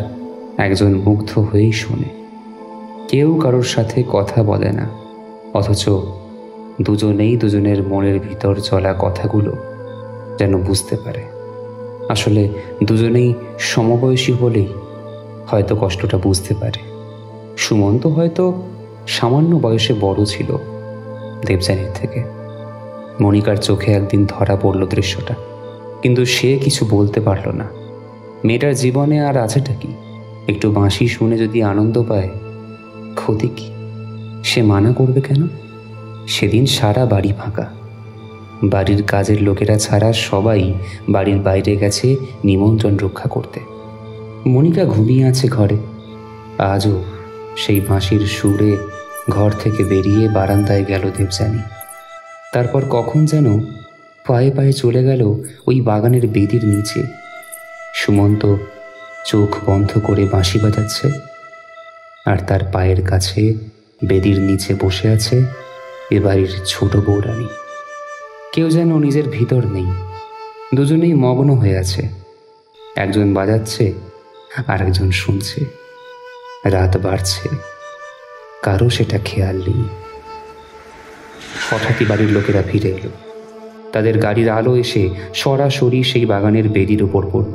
একজন মুগ্ধ হয়েই শোনে। কেউ কারোর সাথে কথা বলে না, অথচ দুজনেই দুজনের মনের ভিতর চলা কথাগুলো যেন বুঝতে পারে। আসলে দুজনেই সমবয়সী বলেই হয়তো কষ্টটা বুঝতে পারে। সুমন্ত হয়তো সামান্য বয়সে বড় ছিল দেবযানীর থেকে। মনিকার চোখে একদিন ধরা পড়ল দৃশ্যটা, কিন্তু সে কিছু বলতে পারল না। মেয়েটার জীবনে আর আছেটা কি? একটু বাঁশি শুনে যদি আনন্দ পায়, ক্ষতি কি? সে মানা করবে কেন? সেদিন সারা বাড়ি ফাঁকা। বাড়ির কাজের লোকেরা ছাড়া সবাই বাড়ির বাইরে গেছে নিমন্ত্রণ রক্ষা করতে। মনিকা ঘুমিয়ে আছে ঘরে। আজও সেই বাঁশির সুরে ঘর থেকে বেরিয়ে বারান্দায় গেল দেবযানী। তারপর কখন যেন পায়ে পায়ে চলে গেল ওই বাগানের বেদির নিচে। সুমন্ত চোখ বন্ধ করে বাঁশি বাজাচ্ছে, আর তার পায়ের কাছে বেদির নিচে বসে আছে এ বাড়ির ছোট বৌরানী। কেউ যেন নিজের ভিতর নেই, দুজনেই মগ্ন হয়ে আছে। একজন বাজাচ্ছে আর একজন শুনছে। রাত বাড়ছে, কারো সেটা খেয়াল নেই। হঠাৎই বাড়ির লোকেরা ফিরে এলো। তাদের গাড়ির আলো এসে সরাসরি সেই বাগানের বেদির ওপর পড়ল,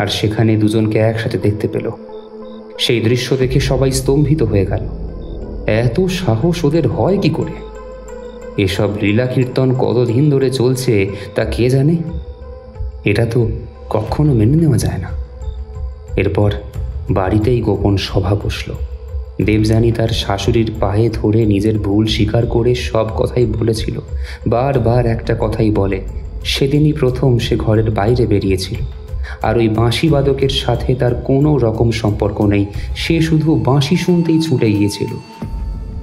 আর সেখানে দুজনকে একসাথে দেখতে পেল। সেই দৃশ্য দেখে সবাই স্তম্ভিত হয়ে গেল। এত সাহস ওদের হয় কি করে? এসব লীলা কীর্তন কতদিন ধরে চলছে তা কে জানে। এটা তো কখনো মেনে নেওয়া যায় না। এরপর বাড়িতেই গোপন সভা বসল। দেবযানী তার শাশুড়ির পায়ে ধরে নিজের ভুল স্বীকার করে সব কথাই বলেছিল। বারবার একটা কথাই বলে, সেদিনই প্রথম সে ঘরের বাইরে বেরিয়েছিল, আর ওই বাঁশি বাদকের সাথে তার কোনো রকম সম্পর্ক নেই। সে শুধু বাঁশি শুনতেই ছুটে গিয়েছিল।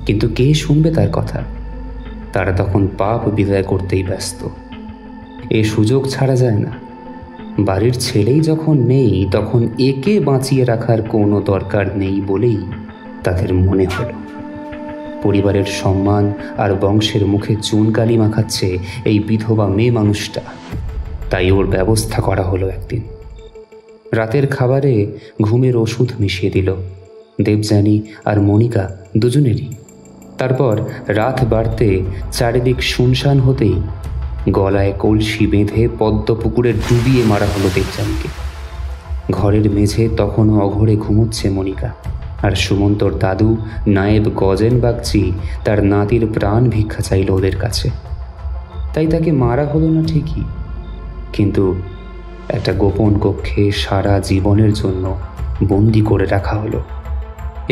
কিন্তু কে শুনবে তার কথা? তারা তখন পাপ বিদায় করতেই ব্যস্ত। এ সুযোগ ছাড়া যায় না। বাড়ির ছেলেই যখন নেই, তখন একে বাঁচিয়ে রাখার কোনো দরকার নেই বলেই তাদের মনে হলো। পরিবারের সম্মান আর বংশের মুখে চুনকালি মাখাচ্ছে এই বিধবা মেয়ে মানুষটা, তাই ওর ব্যবস্থা করা হলো একদিন। রাতের খাবারে ঘুমের ওষুধ মিশিয়ে দিল দেবযানী আর মনিকা দুজনেরই। তারপর রাত বাড়তে চারিদিক শুনশান হতেই গলায় কলসি বেঁধে পদ্মপুকুরে ডুবিয়ে মারা হলো দেবযানীকে। ঘরের মেঝে তখনও অঘরে ঘুমোচ্ছে মনিকা, আর সুমন্তর দাদু নায়েব গজেন বাগচি তার নাতির প্রাণ ভিক্ষা চাইল ওদের কাছে। তাই তাকে মারা হলো না ঠিকই, কিন্তু একটা গোপন কক্ষে সারা জীবনের জন্য বন্দি করে রাখা হলো।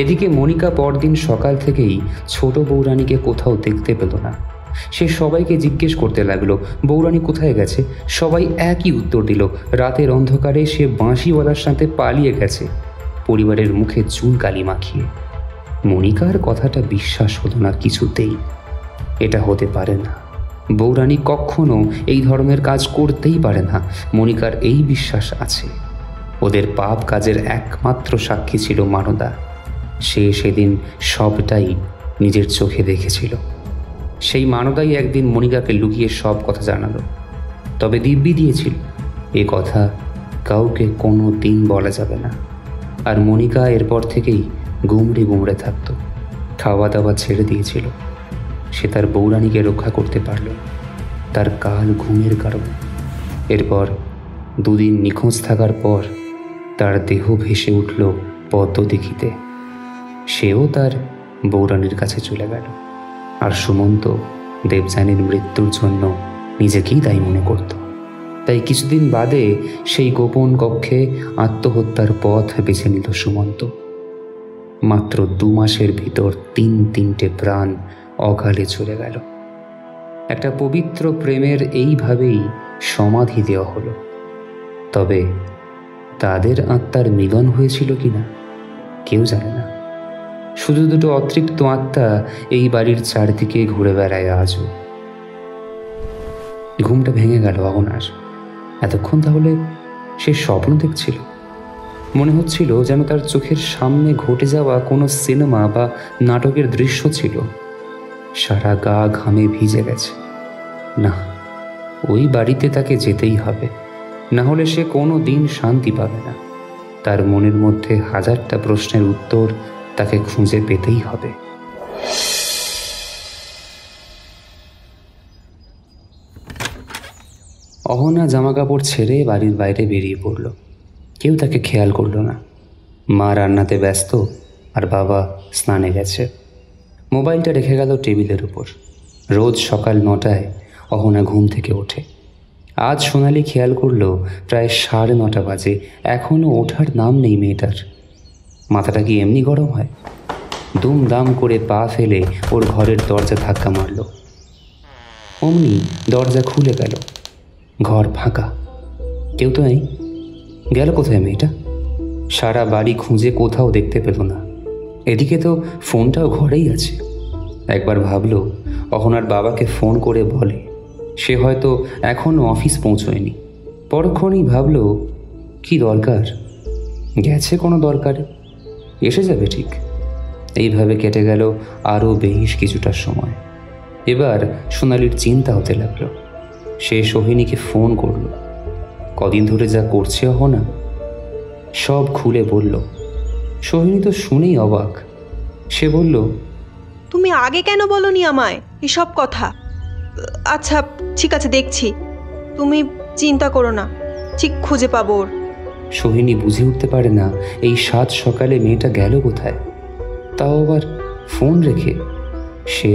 এদিকে মনিকা পরদিন সকাল থেকেই ছোট বৌরানীকে কোথাও দেখতে পেল না। সে সবাইকে জিজ্ঞেস করতে লাগলো, বৌরানী কোথায় গেছে? সবাই একই উত্তর দিল, রাতের অন্ধকারে সে বাঁশিওয়ালার সাথে পালিয়ে গেছে, পরিবারের মুখে চুন কালি মাখিয়ে। মনিকার কথাটা বিশ্বাস হলো না কিছুতেই। এটা হতে পারে না, বৌরানী কখনো এই ধরনের কাজ করতেই পারে না। মনিকার এই বিশ্বাস আছে। ওদের পাপ কাজের একমাত্র সাক্ষী ছিল মানদা। সে সেদিন সবটাই নিজের চোখে দেখেছিল। সেই মানদাই একদিন মনিকাকে লুকিয়ে সব কথা জানালো, তবে দিব্যি দিয়েছিল এ কথা কাউকে কোনো দিন বলা যাবে না। আর মনিকা এরপর থেকেই গুমড়ে গুমড়ে থাকতো, খাওয়া দাওয়া ছেড়ে দিয়েছিল। সে তার বৌরানীকে রক্ষা করতে পারল তার কাল ঘুমের কারণে। এরপর 2 দিন নিখোঁজ থাকার পর তার দেহ ভেসে উঠল পদ্মদিঘিতে। সেও তার বৌরানীর কাছে চলে গেল। আর সুমন্ত দেবযানীর মৃত্যুর জন্য নিজেকেই দায়ী মনে করত। তাই কিছুদিন বাদে সেই গোপন কক্ষে আত্মহত্যার পথ বেছে নিল সুমন্ত। মাত্র 2 মাসের ভিতর 3টে প্রাণ অকালে চলে গেল। একটা পবিত্র প্রেমের এইভাবেই সমাধি দেওয়া হলো। তবে তাদের আত্মার মিলন হয়েছিল কিনা কেউ জানে না। শুধু 2 অতৃপ্ত আত্মা এই বাড়ির চারদিকে ঘুরে বেড়ায় আজও। ঘুমটা ভেঙে গেল অহনার। এতক্ষণ তাহলে সে স্বপ্ন দেখছিল। মনে হচ্ছিল যেন তার চোখের সামনে ঘটে যাওয়া কোনো সিনেমা বা নাটকের দৃশ্য ছিল। সারা গা ঘামে ভিজে গেছে। না, ওই বাড়িতে তাকে যেতেই হবে, না হলে সে কোনো দিন শান্তি পাবে না। তার মনের মধ্যে 1000টা প্রশ্নের উত্তর তাকে খুঁজে পেতেই হবে। অহনা জামাকাপড় ছেড়ে বাড়ির বাইরে বেরিয়ে পড়ল। কেউ তাকে খেয়াল করল না। মা রান্নাতে ব্যস্ত আর বাবা স্নানে গেছে। মোবাইলটা রেখে গেল টেবিলের উপর। রোজ সকাল 9টায় অহনা ঘুম থেকে ওঠে। আজ সোনালি খেয়াল করল প্রায় 9:30 বাজে, এখনও ওঠার নাম নেই মেয়েটার। মাথাটা কি এমনি গরম হয়? দুমদাম করে পা ফেলে ওর ঘরের দরজা ধাক্কা মারল। অমনি দরজা খুলে গেল। ঘর ফাঁকা, কেউ তো নেই। গেল কোথায় মেয়েটা? সারা বাড়ি খুঁজে কোথাও দেখতে পেল না। এদিকে তো ফোনটাও ঘরেই আছে। একবার ভাবল অহনার বাবাকে ফোন করে বলে, সে হয়তো এখনও অফিস পৌঁছয়নি। পরক্ষণেই ভাবল, কি দরকার, গেছে কোনো দরকারে, এসে যাবে ঠিক। এইভাবে কেটে গেল আরও বেশ কিছুটা সময়। এবার সোনালির চিন্তা হতে লাগলো। সে সোহিনীকে ফোন করল। কদিন ধরে যা করছে অহনা সব খুলে বলল। সোহিনী তো শুনেই অবাক। সে বলল, তুমি আগে কেন বলনি আমায় এসব কথা? আচ্ছা ঠিক আছে, দেখছি, তুমি চিন্তা করো না, ঠিক খুঁজে পাবো ওর। সোহিনী বুঝে উঠতে পারে না এই 7 সকালে মেয়েটা গেল কোথায়, তাও আবার ফোন রেখে। সে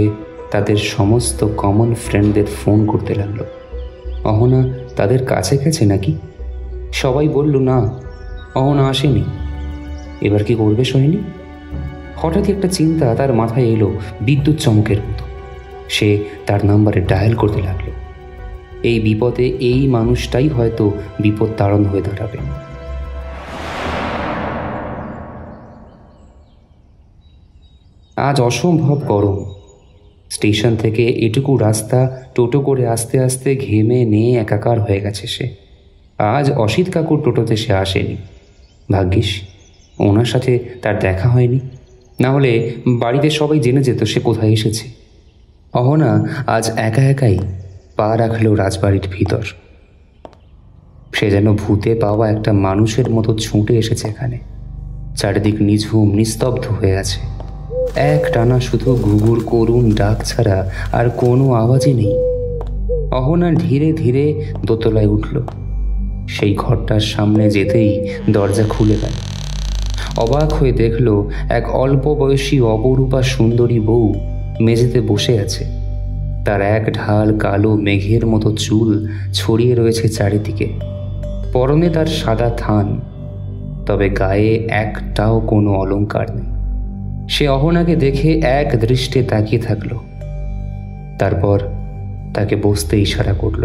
তাদের সমস্ত কমন ফ্রেন্ডদের ফোন করতে লাগলো। অহনা তাদের কাছে গেছে নাকি? সবাই বলল না, অহনা আসেনি। এবার কি করবে সোহিনী? হঠাৎ একটা চিন্তা তার মাথায় এলো বিদ্যুৎ চমকের মতো। সে তার নাম্বারে ডায়াল করতে লাগলো। এই বিপদে এই মানুষটাই হয়তো বিপদ তাড়ন হয়ে দাঁড়াবে। আজ অসম্ভব গরম। স্টেশন থেকে এটুকু রাস্তা টোটো করে আস্তে আস্তে ঘেমে নিয়ে একাকার হয়ে গেছে সে। আজ অসিত কাকুর টোটোতে সে আসেনি। ভাগ্যিস ওনার সাথে তার দেখা হয়নি, না হলে বাড়িতে সবাই জেনে যেত সে কোথায় এসেছে। অহনা আজ একা একাই পা রাখল রাজবাড়ির ভিতর। সে যেন ভূতে পাওয়া একটা মানুষের মতো ছুটে এসেছে এখানে। চারিদিক নিঝুম নিস্তব্ধ হয়ে আছে। এক টানা শুধু ঘুঘুর করুণ ডাক ছাড়া আর কোনো আওয়াজই নেই। অহনা ধীরে ধীরে দোতলায় উঠল। সেই ঘরটার সামনে যেতেই দরজা খুলে গেল। অবাক হয়ে দেখল এক অল্প বয়সী অপরূপা সুন্দরী বউ মেঝেতে বসে আছে। তার এক ঢাল কালো মেঘের মতো চুল ছড়িয়ে রয়েছে চারিদিকে। পরনে তার সাদা থান, তবে গায়ে একটাও কোনো অলংকার নেই। সে অহনাকে দেখে এক দৃষ্টে তাকিয়ে থাকল। তারপর তাকে বসতে ইশারা করল।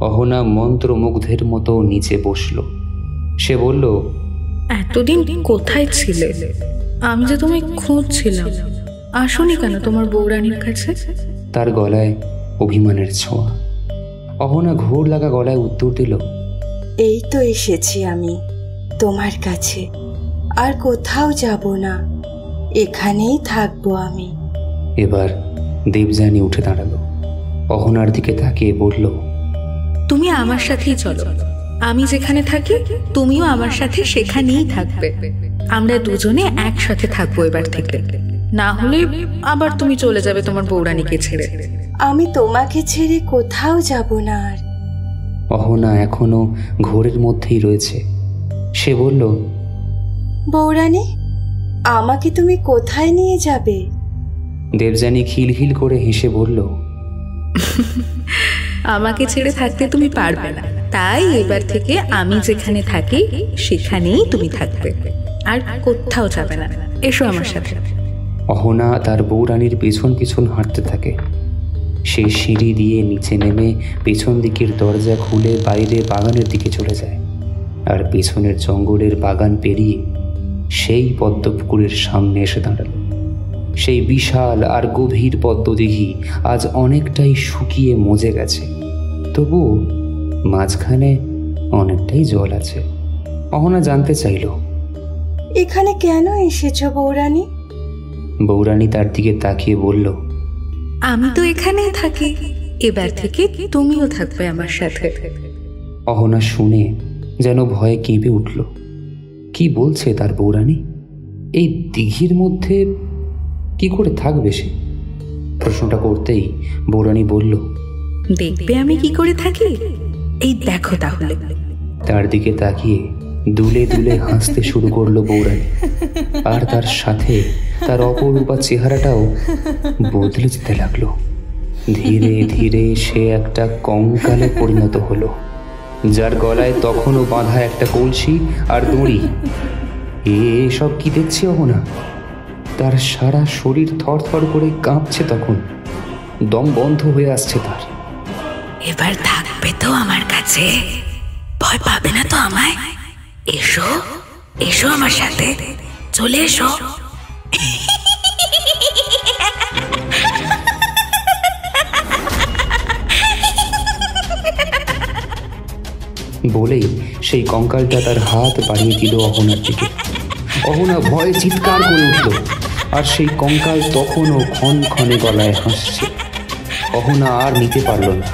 অহনা মন্ত্রমুগ্ধের মতো নিচে বসল। সে বলল, এতদিন কোথায় ছিলে? আমি যে তোমায় খুঁজছিলাম। আসোনি কেন তোমার বৌরানীর কাছে? তার গলায় অভিমানের ছোঁয়া। অহনা ঘোর লাগা গলায় উত্তর দিল, এই তো এসেছি আমি তোমার কাছে, আর কোথাও যাব না, এখানেই থাকবো আমি। এবার দেবযানী উঠে দাঁড়ালো। অহনার দিকে তাকিয়ে বলল, তুমি আমার সাথেই চলো, আমি যেখানে থাকি তুমিও আমার সাথে সেখানেই থাকবে। আমরা দুজনে একসাথে থাকবো এবার থেকে, না হলে আবার তুমি চলে যাবে তোমার বৌরানীকে ছেড়ে। আমি তোমাকে ছেড়ে কোথাও যাব না। আর অহনা এখনো ঘোরের মধ্যেই রয়েছে। সে বলল, বৌরানী, আমাকে তুমি কোথায় নিয়ে যাবে? দেবযানী খিলখিল করে হেসে বলল, আমাকে ছেড়ে থাকতে তুমি পারবে না, তাই এবার থেকে আমি যেখানে থাকি সেখানেই তুমি থাকবে, আর কোথাও যাবে না। এসো আমার সাথে। অহনা তার বৌরানীর পেছন পেছন হাঁটতে থাকে। সে সিঁড়ি দিয়ে নিচে নেমে পেছন দিকের দরজা খুলে বাইরে বাগানের দিকে চলে যায়, আর পেছনের জঙ্গলের বাগান পেরিয়ে সেই পদ্মপুকুরের সামনে এসে দাঁড়ালো। সেই বিশাল আর গভীর পদ্মদিঘি আজ অনেকটাই শুকিয়ে মজে গেছে, তবু মাঝখানে অনেকটাই জল আছে। অহনা জানতে চাইল, এখানে কেন এসেছো বৌরানী? বৌরানী তার দিকে তাকিয়ে বলল, আমি তো এখানেই থাকি, এবার থেকে তুমিও থাকবে আমার সাথে। অহনা শুনে যেন ভয়ে কেঁপে উঠল। কি বলছে তার বৌরানী? এই দিঘির মধ্যে কি করে থাকবে সে? প্রশ্নটা করতেই বৌরানী বলল, দেখবে আমি কি করে থাকি, এই দেখো তাহলে। তার দিকে তাকিয়ে দুলে দুলে হাসতে শুরু করলো বৌরানী, আর তার সাথে তার অপরূপা চেহারাটাও বদলে যেতে লাগলো। ধীরে ধীরে সে একটা কঙ্কালে পরিণত হলো, যার গলায় তখনও বাঁধা একটা কলসি আর দড়ি। এসব কি দেখছি অহনা? তার সারা শরীর থরথর করে কাঁপছে, তখন দম বন্ধ হয়ে আসছে তার। এবার থাকবে তো আমার কাছে, ভয় পাবে না তো আমায়? এসো এসো আমার সাথে, চলে এসো। বলেই সেই কঙ্কালটা তার হাত বাড়িয়ে দিল অহনার দিকে। অহনা ভয়ে চিৎকার করে উঠল, আর সেই কঙ্কাল তখনও ক্ষণক্ষণে গলায় হাসছে। অহনা আর নিতে পারল না,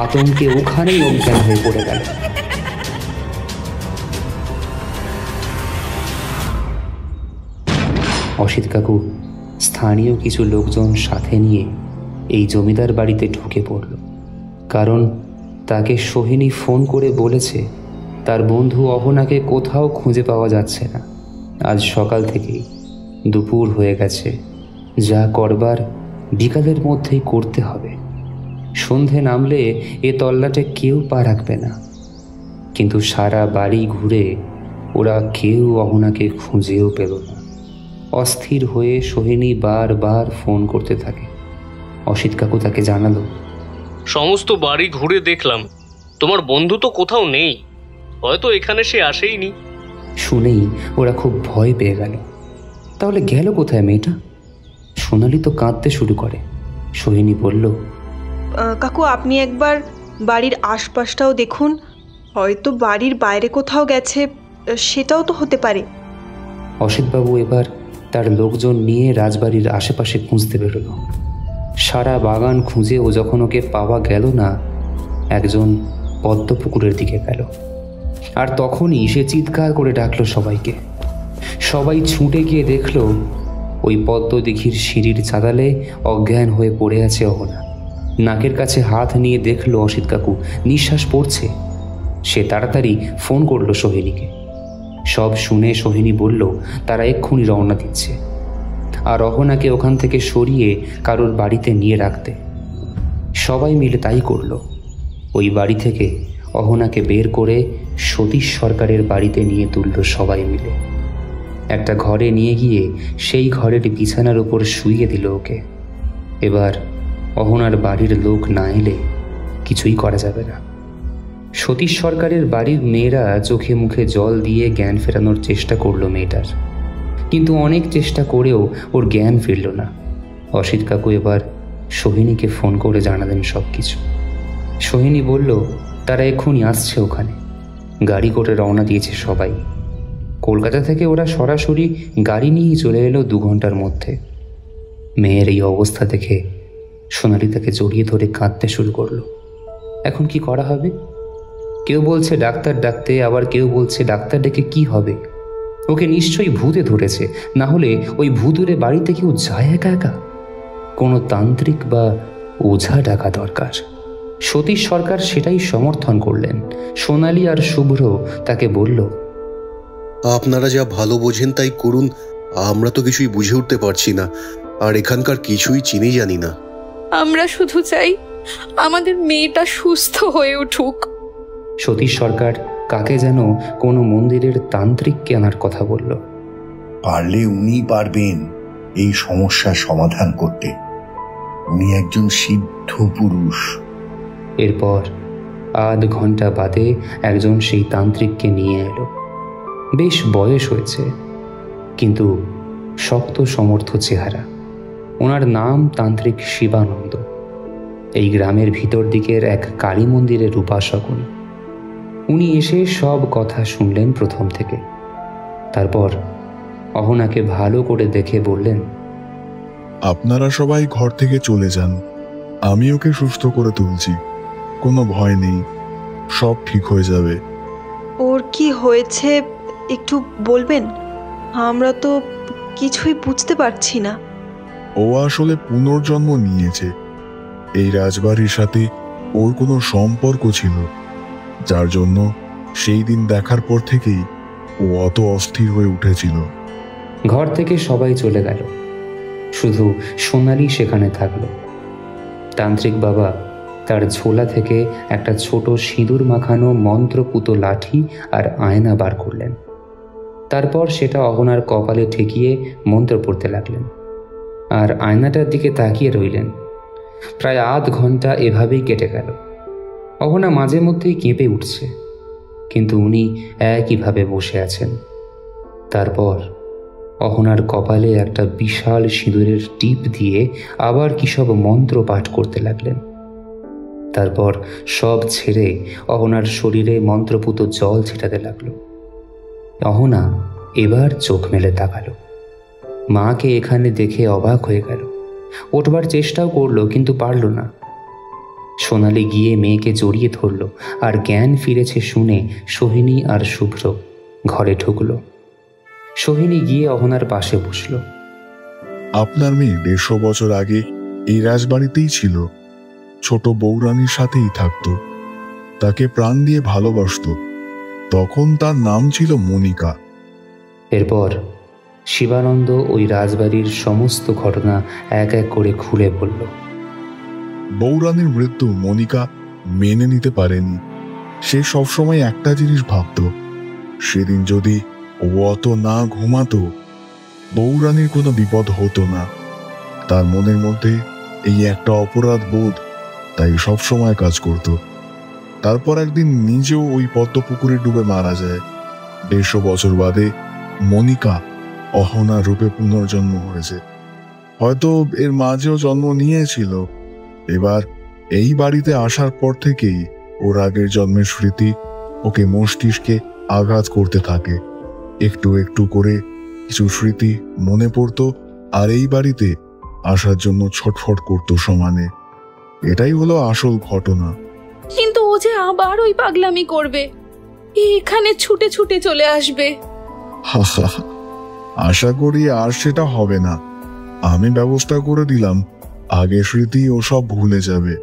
আতঙ্কে ওখানেই অজ্ঞান হয়ে পড়ে গেল। অসিত কাকু স্থানীয় কিছু লোকজন সাথে নিয়ে এই জমিদার বাড়িতে ঢুকে পড়ল, কারণ তাকে সোহিনী ফোন করে বলেছে তার বন্ধু অহনাকে কোথাও খুঁজে পাওয়া যাচ্ছে না। আজ সকাল থেকেই দুপুর হয়ে গেছে, যা করবার বিকালের মধ্যেই করতে হবে। সন্ধে নামলে এ তল্লাটে কেউ পা রাখবে না। কিন্তু সারা বাড়ি ঘুরে ওরা কেউ অহনাকে খুঁজেও পেল না। অস্থির হয়ে সোহিনী বারবার ফোন করতে থাকে। অসিত কাকু তাকে জানালো, সমস্ত বাড়ি ঘুরে দেখলাম, তোমার বন্ধু তো কোথাও নেই, হয়তো এখানে সে আসেইনি। শুনেই ওরা খুব ভয় পেয়ে গেল। তাহলে গেল কোথায় মেয়েটা? সোনালি তো কাঁদতে শুরু করে। সোহিনী বলল, কাকু আপনি একবার বাড়ির আশপাশটাও দেখুন, হয়তো বাড়ির বাইরে কোথাও গেছে, সেটাও তো হতে পারে। অসিতবাবু এবার তার লোকজন নিয়ে রাজবাড়ির আশেপাশে খুঁজতে বেরোল। সারা বাগান খুঁজেও যখন ওকে পাওয়া গেল না, একজন পদ্মপুকুরের দিকে গেল, আর তখনই সে চিৎকার করে ডাকলো সবাইকে। সবাই ছুটে গিয়ে দেখল ওই পদ্মদিঘির সিঁড়ির চাতালে অজ্ঞান হয়ে পড়ে আছে অহনা। নাকের কাছে হাত নিয়ে দেখলো অসিত কাকু নিঃশ্বাস পড়ছে। সে তাড়াতাড়ি ফোন করলো সোহিনীকে। সব শুনে সোহিনী বলল তারা এক্ষুনি রওনা দিচ্ছে, আর অহনাকে ওখান থেকে সরিয়ে কারোর বাড়িতে নিয়ে রাখতে। সবাই মিলে তাই করল। ওই বাড়ি থেকে অহনাকে বের করে সতীশ সরকারের বাড়িতে নিয়ে তুলল সবাই মিলে। একটা ঘরে নিয়ে গিয়ে সেই ঘরের বিছানার উপর শুইয়ে দিল ওকে। এবার অহনার বাড়ির লোক না এলে কিছুই করা যাবে না। সতীশ সরকারের বাড়ির মেয়েরা চোখে মুখে জল দিয়ে জ্ঞান ফেরানোর চেষ্টা করলো মেয়েটার, কিন্তু অনেক চেষ্টা করেও ওর জ্ঞান ফিরল না। অসিত কাকু এবার সোহিনীকে ফোন করে জানালেন সব কিছু। সোহিনী বলল তারা এক্ষুনি আসছে ওখানে। গাড়ি করে রওনা দিয়েছে সবাই। কলকাতা থেকে ওরা সরাসরি গাড়ি নিয়েই চলে এলো 2 ঘন্টার মধ্যে। মেয়ের এই অবস্থা দেখে সোনালি তাকে জড়িয়ে ধরে কাঁদতে শুরু করলো। এখন কি করা হবে? কেউ বলছে ডাক্তার ডাকতে, আবার কেউ বলছে ডাক্তার ডেকে কি হবে, ওকে নিশ্চয়ই ভূতে ধরেছে, না হলে ওই ভূতুরে বাড়িতে কেউ যায় একা একা? কোনো তান্ত্রিক বা ওঝা ডাকা দরকার। সতীশ সরকার সেটাই সমর্থন করলেন। সোনালি আর শুভ্র তাকে বলল, আপনারা যা ভালো বোঝেন তাই করুন, আমরা তো কিছুই বুঝে উঠতে পারছি না, আর এখানকার কিছুই চিনি জানি না। আমরা শুধু চাই আমাদের মেয়েটা সুস্থ হয়ে উঠুক। সতীশ সরকার কাকে যেন কোনো মন্দিরের তান্ত্রিককে আনার কথা বলল। পারলে উনি পারবেন এই সমস্যার সমাধান করতে। উনি একজন সিদ্ধ পুরুষ। এরপর আধ ঘন্টা বাদে একজন সেই তান্ত্রিককে নিয়ে এলো। বেশ বয়স হয়েছে, কিন্তু শক্ত সমর্থ চেহারা। ওনার নাম তান্ত্রিক শিবানন্দ। এই গ্রামের ভিতর দিকের এক কালী মন্দিরের উপাসক উনি। উনি এসে সব কথা শুনলেন প্রথম থেকে। তারপর অহনাকে ভালো করে দেখে বললেন, আপনারা সবাই ঘর থেকে চলে যান, আমি ওকে সুস্থ করে তুলছি, কোনো ভয় নেই, সব ঠিক হয়ে যাবে। ওর কি হয়েছে একটু বলবেন? আমরা তো কিছুই বুঝতে পারছি না। ও আসলে পুনর্জন্ম নিয়েছে। এই রাজবাড়ির সাথে ওর কোনো সম্পর্ক ছিল, যার জন্য সেই দিন দেখার পর থেকেই ও অত অস্থির হয়ে উঠেছিল। ঘর থেকে সবাই চলে গেল, শুধু সোনালি সেখানে থাকলো। তান্ত্রিক বাবা তার ঝোলা থেকে একটা ছোট সিঁদুর মাখানো মন্ত্রপুত লাঠি আর আয়না বার করলেন। তারপর সেটা অহনার কপালে ঠেকিয়ে মন্ত্র পড়তে লাগলেন, আর আয়নাটার দিকে তাকিয়ে রইলেন। প্রায় আধ ঘন্টা এভাবেই কেটে গেল। অহনা মাঝে মধ্যেই কেঁপে উঠছে, কিন্তু উনি একইভাবে বসে আছেন। তারপর অহনার কপালে একটা বিশাল সিঁদুরের টিপ দিয়ে আবার কি সব মন্ত্র পাঠ করতে লাগলেন। তারপর সব ছেড়ে অহনার শরীরে মন্ত্রপুত জল ছিটাতে লাগলো। অহনা এবার চোখ মেলে তাকালো। মাকে এখানে দেখে অবাক হয়ে গেল। উঠবার চেষ্টাও করলো, কিন্তু পারল না। সোনালি গিয়ে মেয়েকে জড়িয়ে ধরল, আর জ্ঞান ফিরেছে শুনে সোহিনী আর শুভ্র ঘরে ঢুকলো। সোহিনী গিয়ে অহনার পাশে বসল। আপনার মেয়ে 150 বছর আগে এই রাজবাড়িতেই ছিল, ছোট বৌরানীর সাথেই থাকতো, তাকে প্রাণ দিয়ে ভালোবাসতো। তখন তার নাম ছিল মনিকা। এরপর শিবানন্দ ওই রাজবাড়ির সমস্ত ঘটনা এক এক করে খুলে বলল। বৌরানীর মৃত্যু মনিকা মেনে নিতে পারেনি। সে সবসময় একটা জিনিস ভাবত, সেদিন যদি ও অত না ঘুমাতো, বৌরানীর কোনো বিপদ হতো না। তার মনের মধ্যে এই একটা অপরাধ বোধ তাই সবসময় কাজ করত। তারপর একদিন নিজেও ওই পদ্মপুকুরে ডুবে মারা যায়। 150 বছর বাদে মনিকা অহনা রূপে পুনর্জন্ম হয়েছে। হয়তো এর মাঝেও জন্ম নিয়েছিল। এবার এই বাড়িতে আসার পর থেকেই ওর আগের জন্মের স্মৃতি ওকে মস্তিষ্কে আঘাত করতে থাকে। একটু একটু করে কিছু স্মৃতি মনে পড়তো, আর এই বাড়িতে আসার জন্য ছটফট করতো সমানে। এটাই হলো আসল ঘটনা। কিন্তু ও যে আবার ওই পাগলামি করবে, এখানে ছুটে ছুটে চলে আসবে। আশা করি আর সেটা হবে না। আমি ব্যবস্থা করে দিলাম, আগে স্মৃতি ও সব ভুলে যাবে।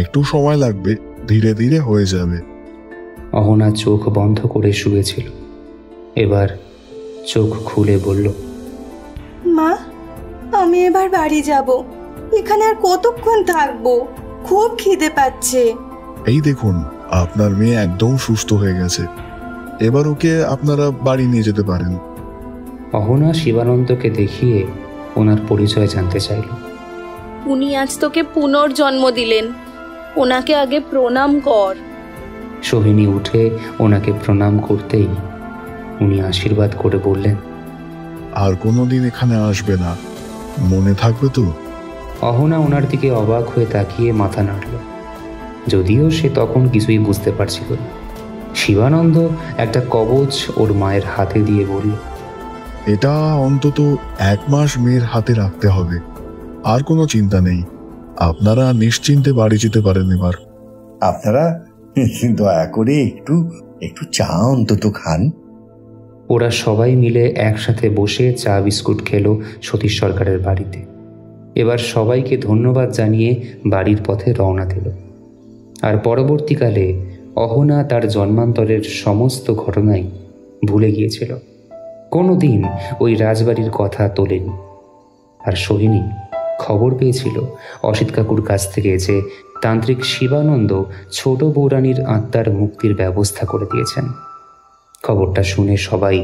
একটু সময় লাগবে, ধীরে ধীরে হয়ে যাবে। অহনা চোখ বন্ধ করে শুয়েছিল। এবার চোখ খুলে বলল, মা, আমি এবার বাড়ি যাব। এখানে আর কতক্ষণ থাকবো? খুব খিদে পাচ্ছে। এই দেখুন, আপনার মেয়ে একদম সুস্থ হয়ে গেছে। এবার ওকে আপনারা বাড়ি নিয়ে যেতে পারেন। অহনা শিবানন্দকে দেখিয়ে ওনার পরিচয় জানতে চাইল। উনি আজ তোকে পুনর্জন্ম দিলেন, ওনাকে আগে প্রণাম কর। সোহিনী উঠে ওনাকে প্রণাম করতেই উনি আশীর্বাদ করে বললেন, আর কোনোদিন এখানে আসবে না, মনে থাকবে তো? অহনা ওনার দিকে অবাক হয়ে তাকিয়ে মাথা নাড়ল, যদিও সে তখন কিছুই বুঝতে পারছিল না। শিবানন্দ একটা কবচ ওর মায়ের হাতে দিয়ে বলল, এটা অন্তত 1 মাস মেয়ের হাতে রাখতে হবে। আর কোনো চিন্তা নেই, আপনারা নিশ্চিন্তে বাড়ি যেতে পারেন। এবার আপনারা দয়া করে একটু একটু চা অন্তত খান। ওরা সবাই মিলে একসাথে বসে চা বিস্কুট খেলো সতীশ সরকারের বাড়িতে। এবার সবাইকে ধন্যবাদ জানিয়ে বাড়ির পথে রওনা দিল। আর পরবর্তীকালে অহনা তার জন্মান্তরের সমস্ত ঘটনাই ভুলে গিয়েছিল, কোনো দিন ওই রাজবাড়ির কথা তোলেনি। আর সোহিনী খবর পেয়েছিল অসিত কাকুর কাছ থেকে যে তান্ত্রিক শিবানন্দ ছোট বৌরানীর আত্মার মুক্তির ব্যবস্থা করে দিয়েছেন। খবরটা শুনে সবাই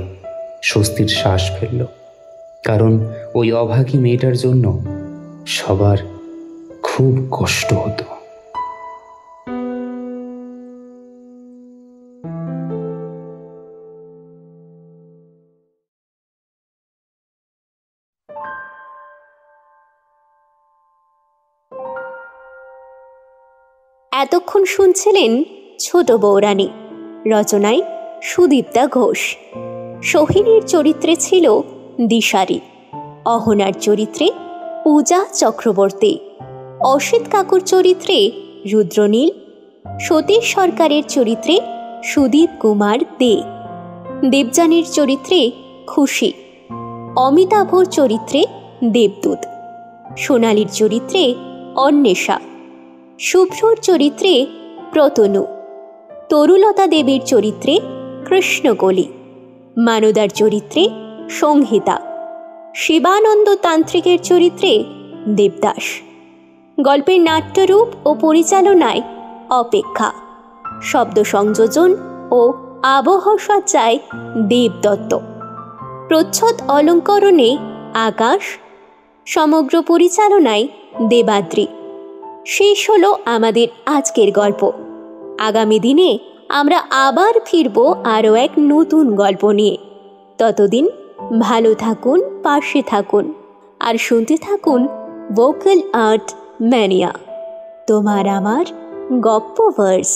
স্বস্তির শ্বাস ফেলল, কারণ ওই অভাগী মেয়েটার জন্য সবার খুব কষ্ট হতো। এতক্ষণ শুনছিলেন ছোট বৌরানী, রচনায় সুদীপ্তা ঘোষ। সোহিনীর চরিত্রে ছিল দিশারি, অহনার চরিত্রে পূজা চক্রবর্তী, অসিত কাকুর চরিত্রে রুদ্রনীল, সতীশ সরকারের চরিত্রে সুদীপ কুমার দে, দেবযানীর চরিত্রে খুশি, অমিতাভর চরিত্রে দেবদূত, সোনালীর চরিত্রে অন্বেষা, শুভ্রর চরিত্রে প্রতনু, তরুলতা দেবীর চরিত্রে কৃষ্ণকলি, মানদার চরিত্রে সংহিতা, শিবানন্দ তান্ত্রিকের চরিত্রে দেবদাস। গল্পের নাট্যরূপ ও পরিচালনায় অপেক্ষা, শব্দ সংযোজন ও আবহ সজ্জায় দেবদত্ত, প্রচ্ছদ অলঙ্করণে আকাশ, সমগ্র পরিচালনায় দেবাদ্রি। শেষ হলো আমাদের আজকের গল্প। আগামী দিনে আমরা আবার ফিরব আরও এক নতুন গল্প নিয়ে। ততদিন ভালো থাকুন, পাশে থাকুন আর শুনতে থাকুন ভোকাল আর্ট ম্যানিয়া, তোমার আমার গপ্পভার্স।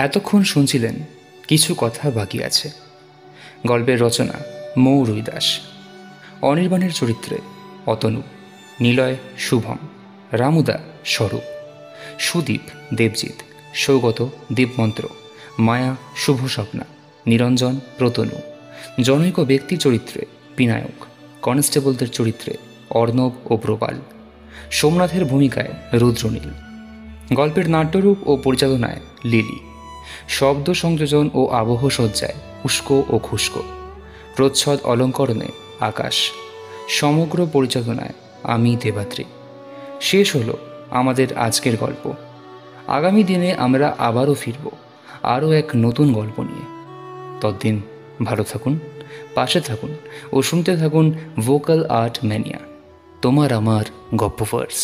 এতক্ষণ শুনছিলেন কিছু কথা বাকি আছে। গল্পের রচনা মৌ রুইদাস, অনির্বাণের চরিত্রে অতনু, নিলয় শুভম, রামুদা স্বরূপ, সুদীপ দেবজিৎ, সৌগত দীপমন্ত্র, মায়া শুভ স্বপ্না, নিরঞ্জন রতনু, জনৈক ব্যক্তি চরিত্রে বিনায়ক, কনস্টেবলদের চরিত্রে অর্ণব ও প্রবাল, সোমনাথের ভূমিকায় রুদ্রনীল, গল্পের নাট্যরূপ ও পরিচালনায় লিলি, শব্দ সংযোজন ও আবহ সজ্জায় উস্কো ও খুস্কো, প্রচ্ছদ অলঙ্করণে আকাশ, সমগ্র পরিচালনায় আমি দেবাত্রী। শেষ হলো আমাদের আজকের গল্প। আগামী দিনে আমরা আবারও ফিরব আরও এক নতুন গল্প নিয়ে। ততদিন ভালো থাকুন, পাশে থাকুন ও শুনতে থাকুন ভোকাল আর্ট ম্যানিয়া, তোমার আমার গপ্পোভার্স।